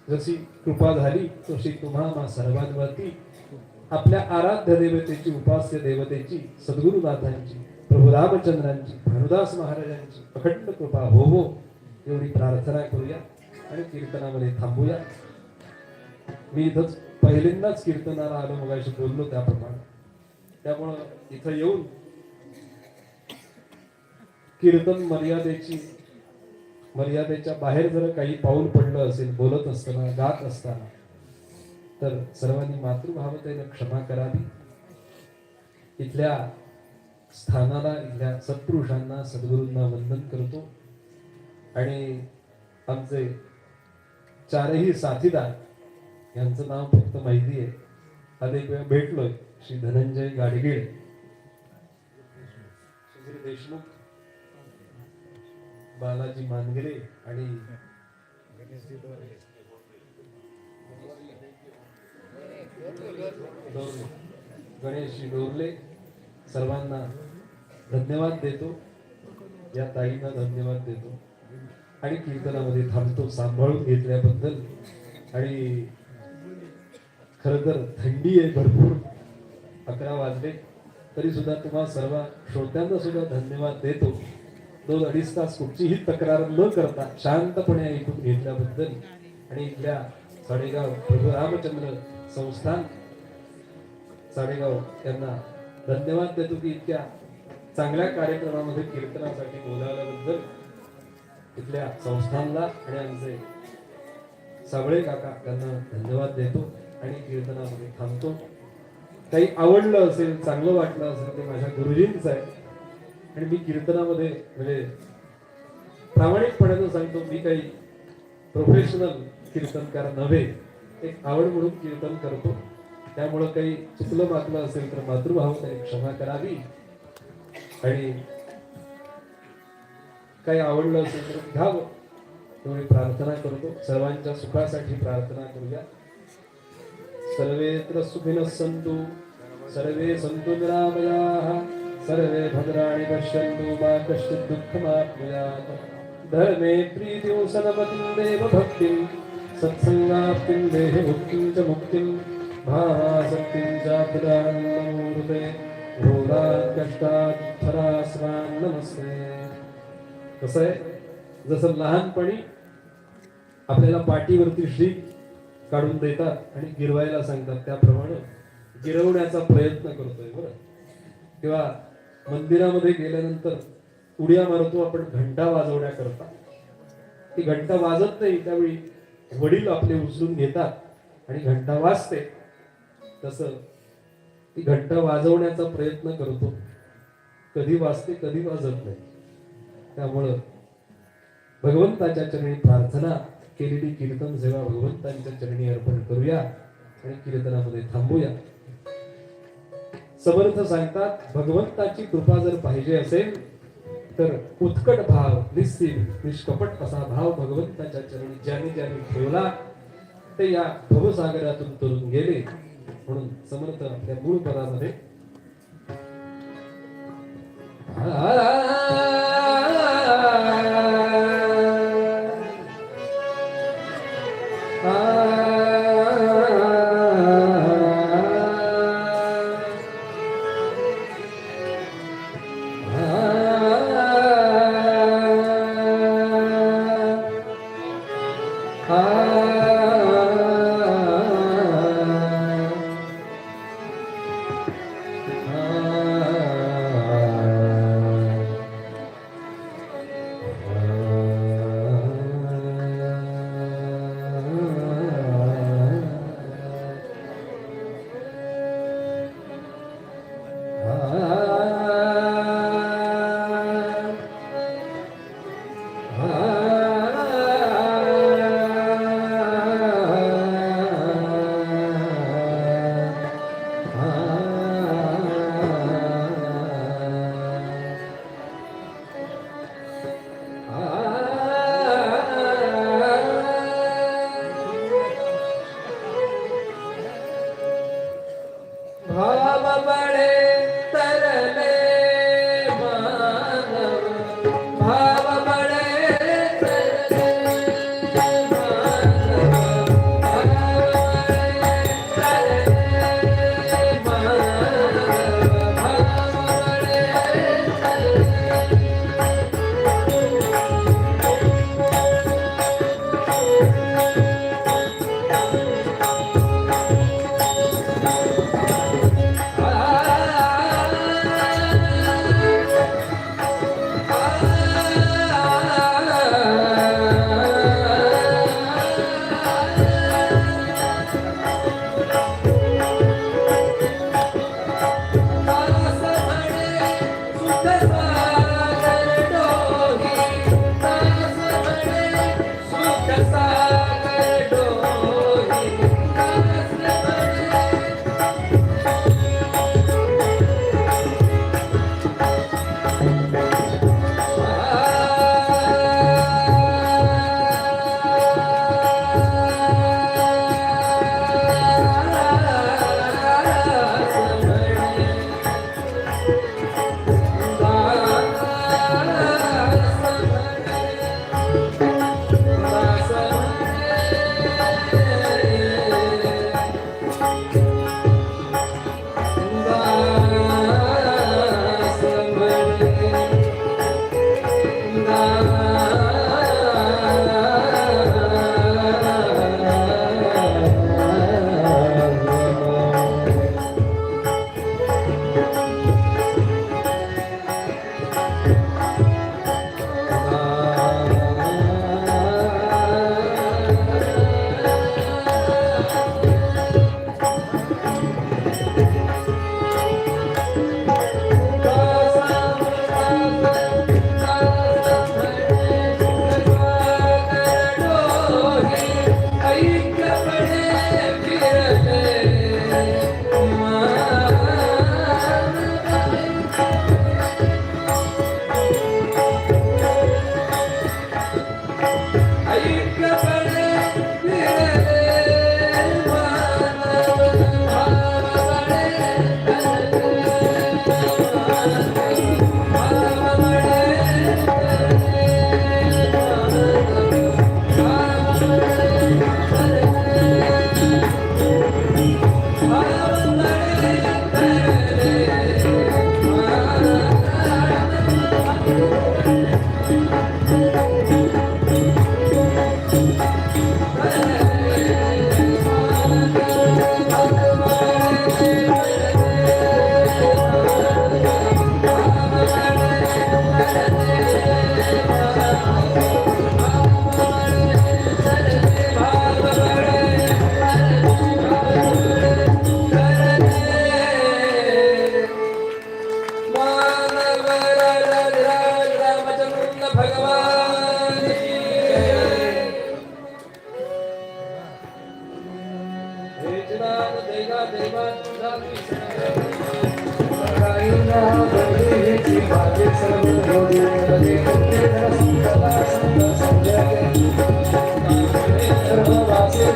A: जशी कृपा झाली तशी तुम्हा सर्वांवरती आपल्या आराध्य देवतेची, उपास्य देवतेची, सद्गुरुनाथांची, प्रभू रामचंद्रांची, भानुदास महाराजांची अखंड कृपा हो एवढी प्रार्थना करूया आणि कीर्तनामध्ये थांबूया. मी इथंच पहिल्यांदाच कीर्तनाला आलो, मगाशी बोललो त्याप्रमाणे. त्यामुळं इथं येऊन कीर्तन मर्यादेच्या बाहेर जर काही पाऊल पडलं असेल बोलत असताना, गात असताना, तर सर्वांनी मातृभावतेने क्षमा करावी. इथल्या स्थानाला, इथल्या सत्पुरुषांना, सद्गुरूंना वंदन करतो. आणि आमचे चारही साथीदार यांचं नाव फक्त माहिती आहे, अनेक वेळा भेटलोय. श्री धनंजय गाडगीळ, श्री देशमुख, बालाजी मानगिरे आणि गणेशजी डोरले, सर्वांना धन्यवाद देतो. या ताईंना धन्यवाद देतो आणि कीर्तनामध्ये थांबतो सांभाळून घेतल्याबद्दल. आणि खर तर थंडी आहे भरपूर, 11 वाजले तरी सुद्धा तुम्हा सर्व श्रोत्यांना सुद्धा धन्यवाद देतो. 2-2.5 तास कुठचीही तक्रार न करता शांतपणे ऐकून घेतल्याबद्दल. आणि इथल्या साडेगाव प्रभू रामचंद्र संस्थान साडेगाव यांना धन्यवाद देतो की इतक्या चांगल्या कार्यक्रमामध्ये कीर्तनासाठी बोलावल्याबद्दल. इथल्या संस्थानला आणि आमचे साबळे काका यांना धन्यवाद देतो आणि कीर्तनामध्ये थांबतो. काही आवडलं असेल, चांगलं वाटलं असेल ते माझ्या गुरुजींचं आहे. आणि मी कीर्तनामध्ये म्हणजे प्रामाणिकपणानं सांगतो, मी काही प्रोफेशनल कीर्तनकार नव्हे, एक आवड म्हणून कीर्तन करतो. त्यामुळं काही चुकलं मागलं असेल तर मातृभावने क्षमा करावी. आणि काही आवडलं असेल तर घ्यावं एवढी प्रार्थना करतो. सर्वांच्या सुखासाठी प्रार्थना करूया. सर्वेत्र सुखिनः सन्तु, सर्वे सन्तु निरामयाः, सर्वे भद्राणि पश्यन्तु मा कश्चित् दुःखमाप्नुयात्. धर्मे प्रीतिं सनमतिं देव भक्तिं, सत्संगाप्तिं देहि मुक्तिं च मुक्तिं, भावासक्तिं सच्चाचिदानंदमूर्ते घोरात् कष्टात् परास्रान् नमस्ते. कसं आहे, जसं लहानपणी आपल्याला पाठीवरती शीट काढून देतात आणि गिरवायला सांगतात, त्याप्रमाणे गिरवण्याचा प्रयत्न करतोय बरं. किंवा मंदिरामध्ये गेल्यानंतर उड्या मारतो आपण घंटा वाजवण्याकरता, ती घंटा वाजत नाही, त्यावेळी वडील आपले उचलून घेतात आणि घंटा वाजते. तसं ती घंटा वाजवण्याचा प्रयत्न करतो, कधी वाजते कधी वाजत नाही. त्यामुळं भगवंताच्या चरणी प्रार्थना केलेली कीर्तन सेवा भगवंतांच्या चरणी अर्पण करूया आणि कीर्तनामध्ये थांबूया. समर्थ सांगतात, भगवंताची कृपा जर पाहिजे असेल तर उत्कट भाव, निस्सीम निष्कपट असा भाव भगवंताच्या चरणी ज्याने ज्याने ठेवला ते या भवसागरातून तरून गेले. म्हणून समर्थ आपल्या मूळ पदामध्ये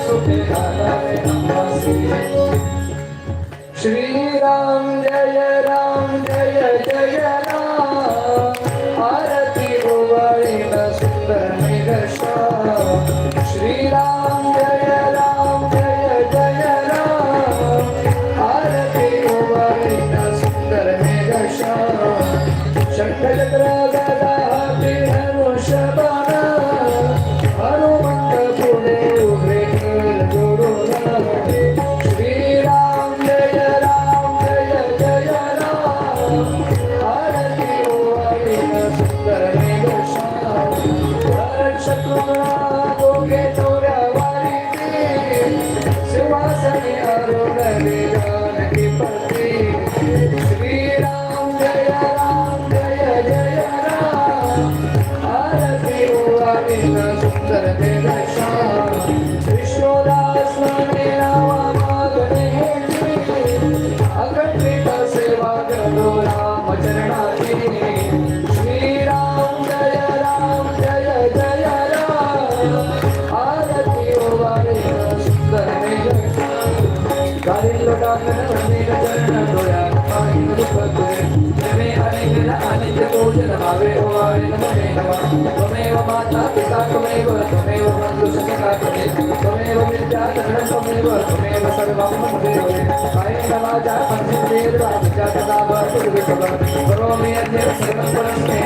B: सुखे घालावे आम्हासी श्रीराम जय जय राम आरती ओवाळीन सुंदर मेघश्याम श्रीराम जय जय राम आरती ओवाळीन सुंदर मेघश्याम शंखचक्र गदा हाती धनुष्यबाण हनुमंत पुढे उभे केल जोडून श्रीराम जय राम आरती ओवाळीन सुंदर मेघश्याम शत्रुघ्न दोघे चोऱ्या वारी सिंहासनी अरुणवी जानकी पती श्रीराम जय राम आरती ओवाळीन सुंदर मेघश्याम विष्णुदास नामे नावा मागणे अखंडित सेवा करो राम चरणाची श्रीराम जय राम आरती ओवाळीन सुंदर मेघश्याम गाली लोटांगण वंदीन चरण डोळ्यात पाणी दुखते प्रेमे अनेकन अनित्य पूजन भावे ओवाळीन मने नमः त्वमेव माता पिता त्वमेव बंधु सखा त्वमेव विद्या धनं त्वमेव सर्वं मम देव कायेन वाचा मनसेन्द्रियैर्वा विचारता वा करोमि अन्यत् सर्वं परस्मै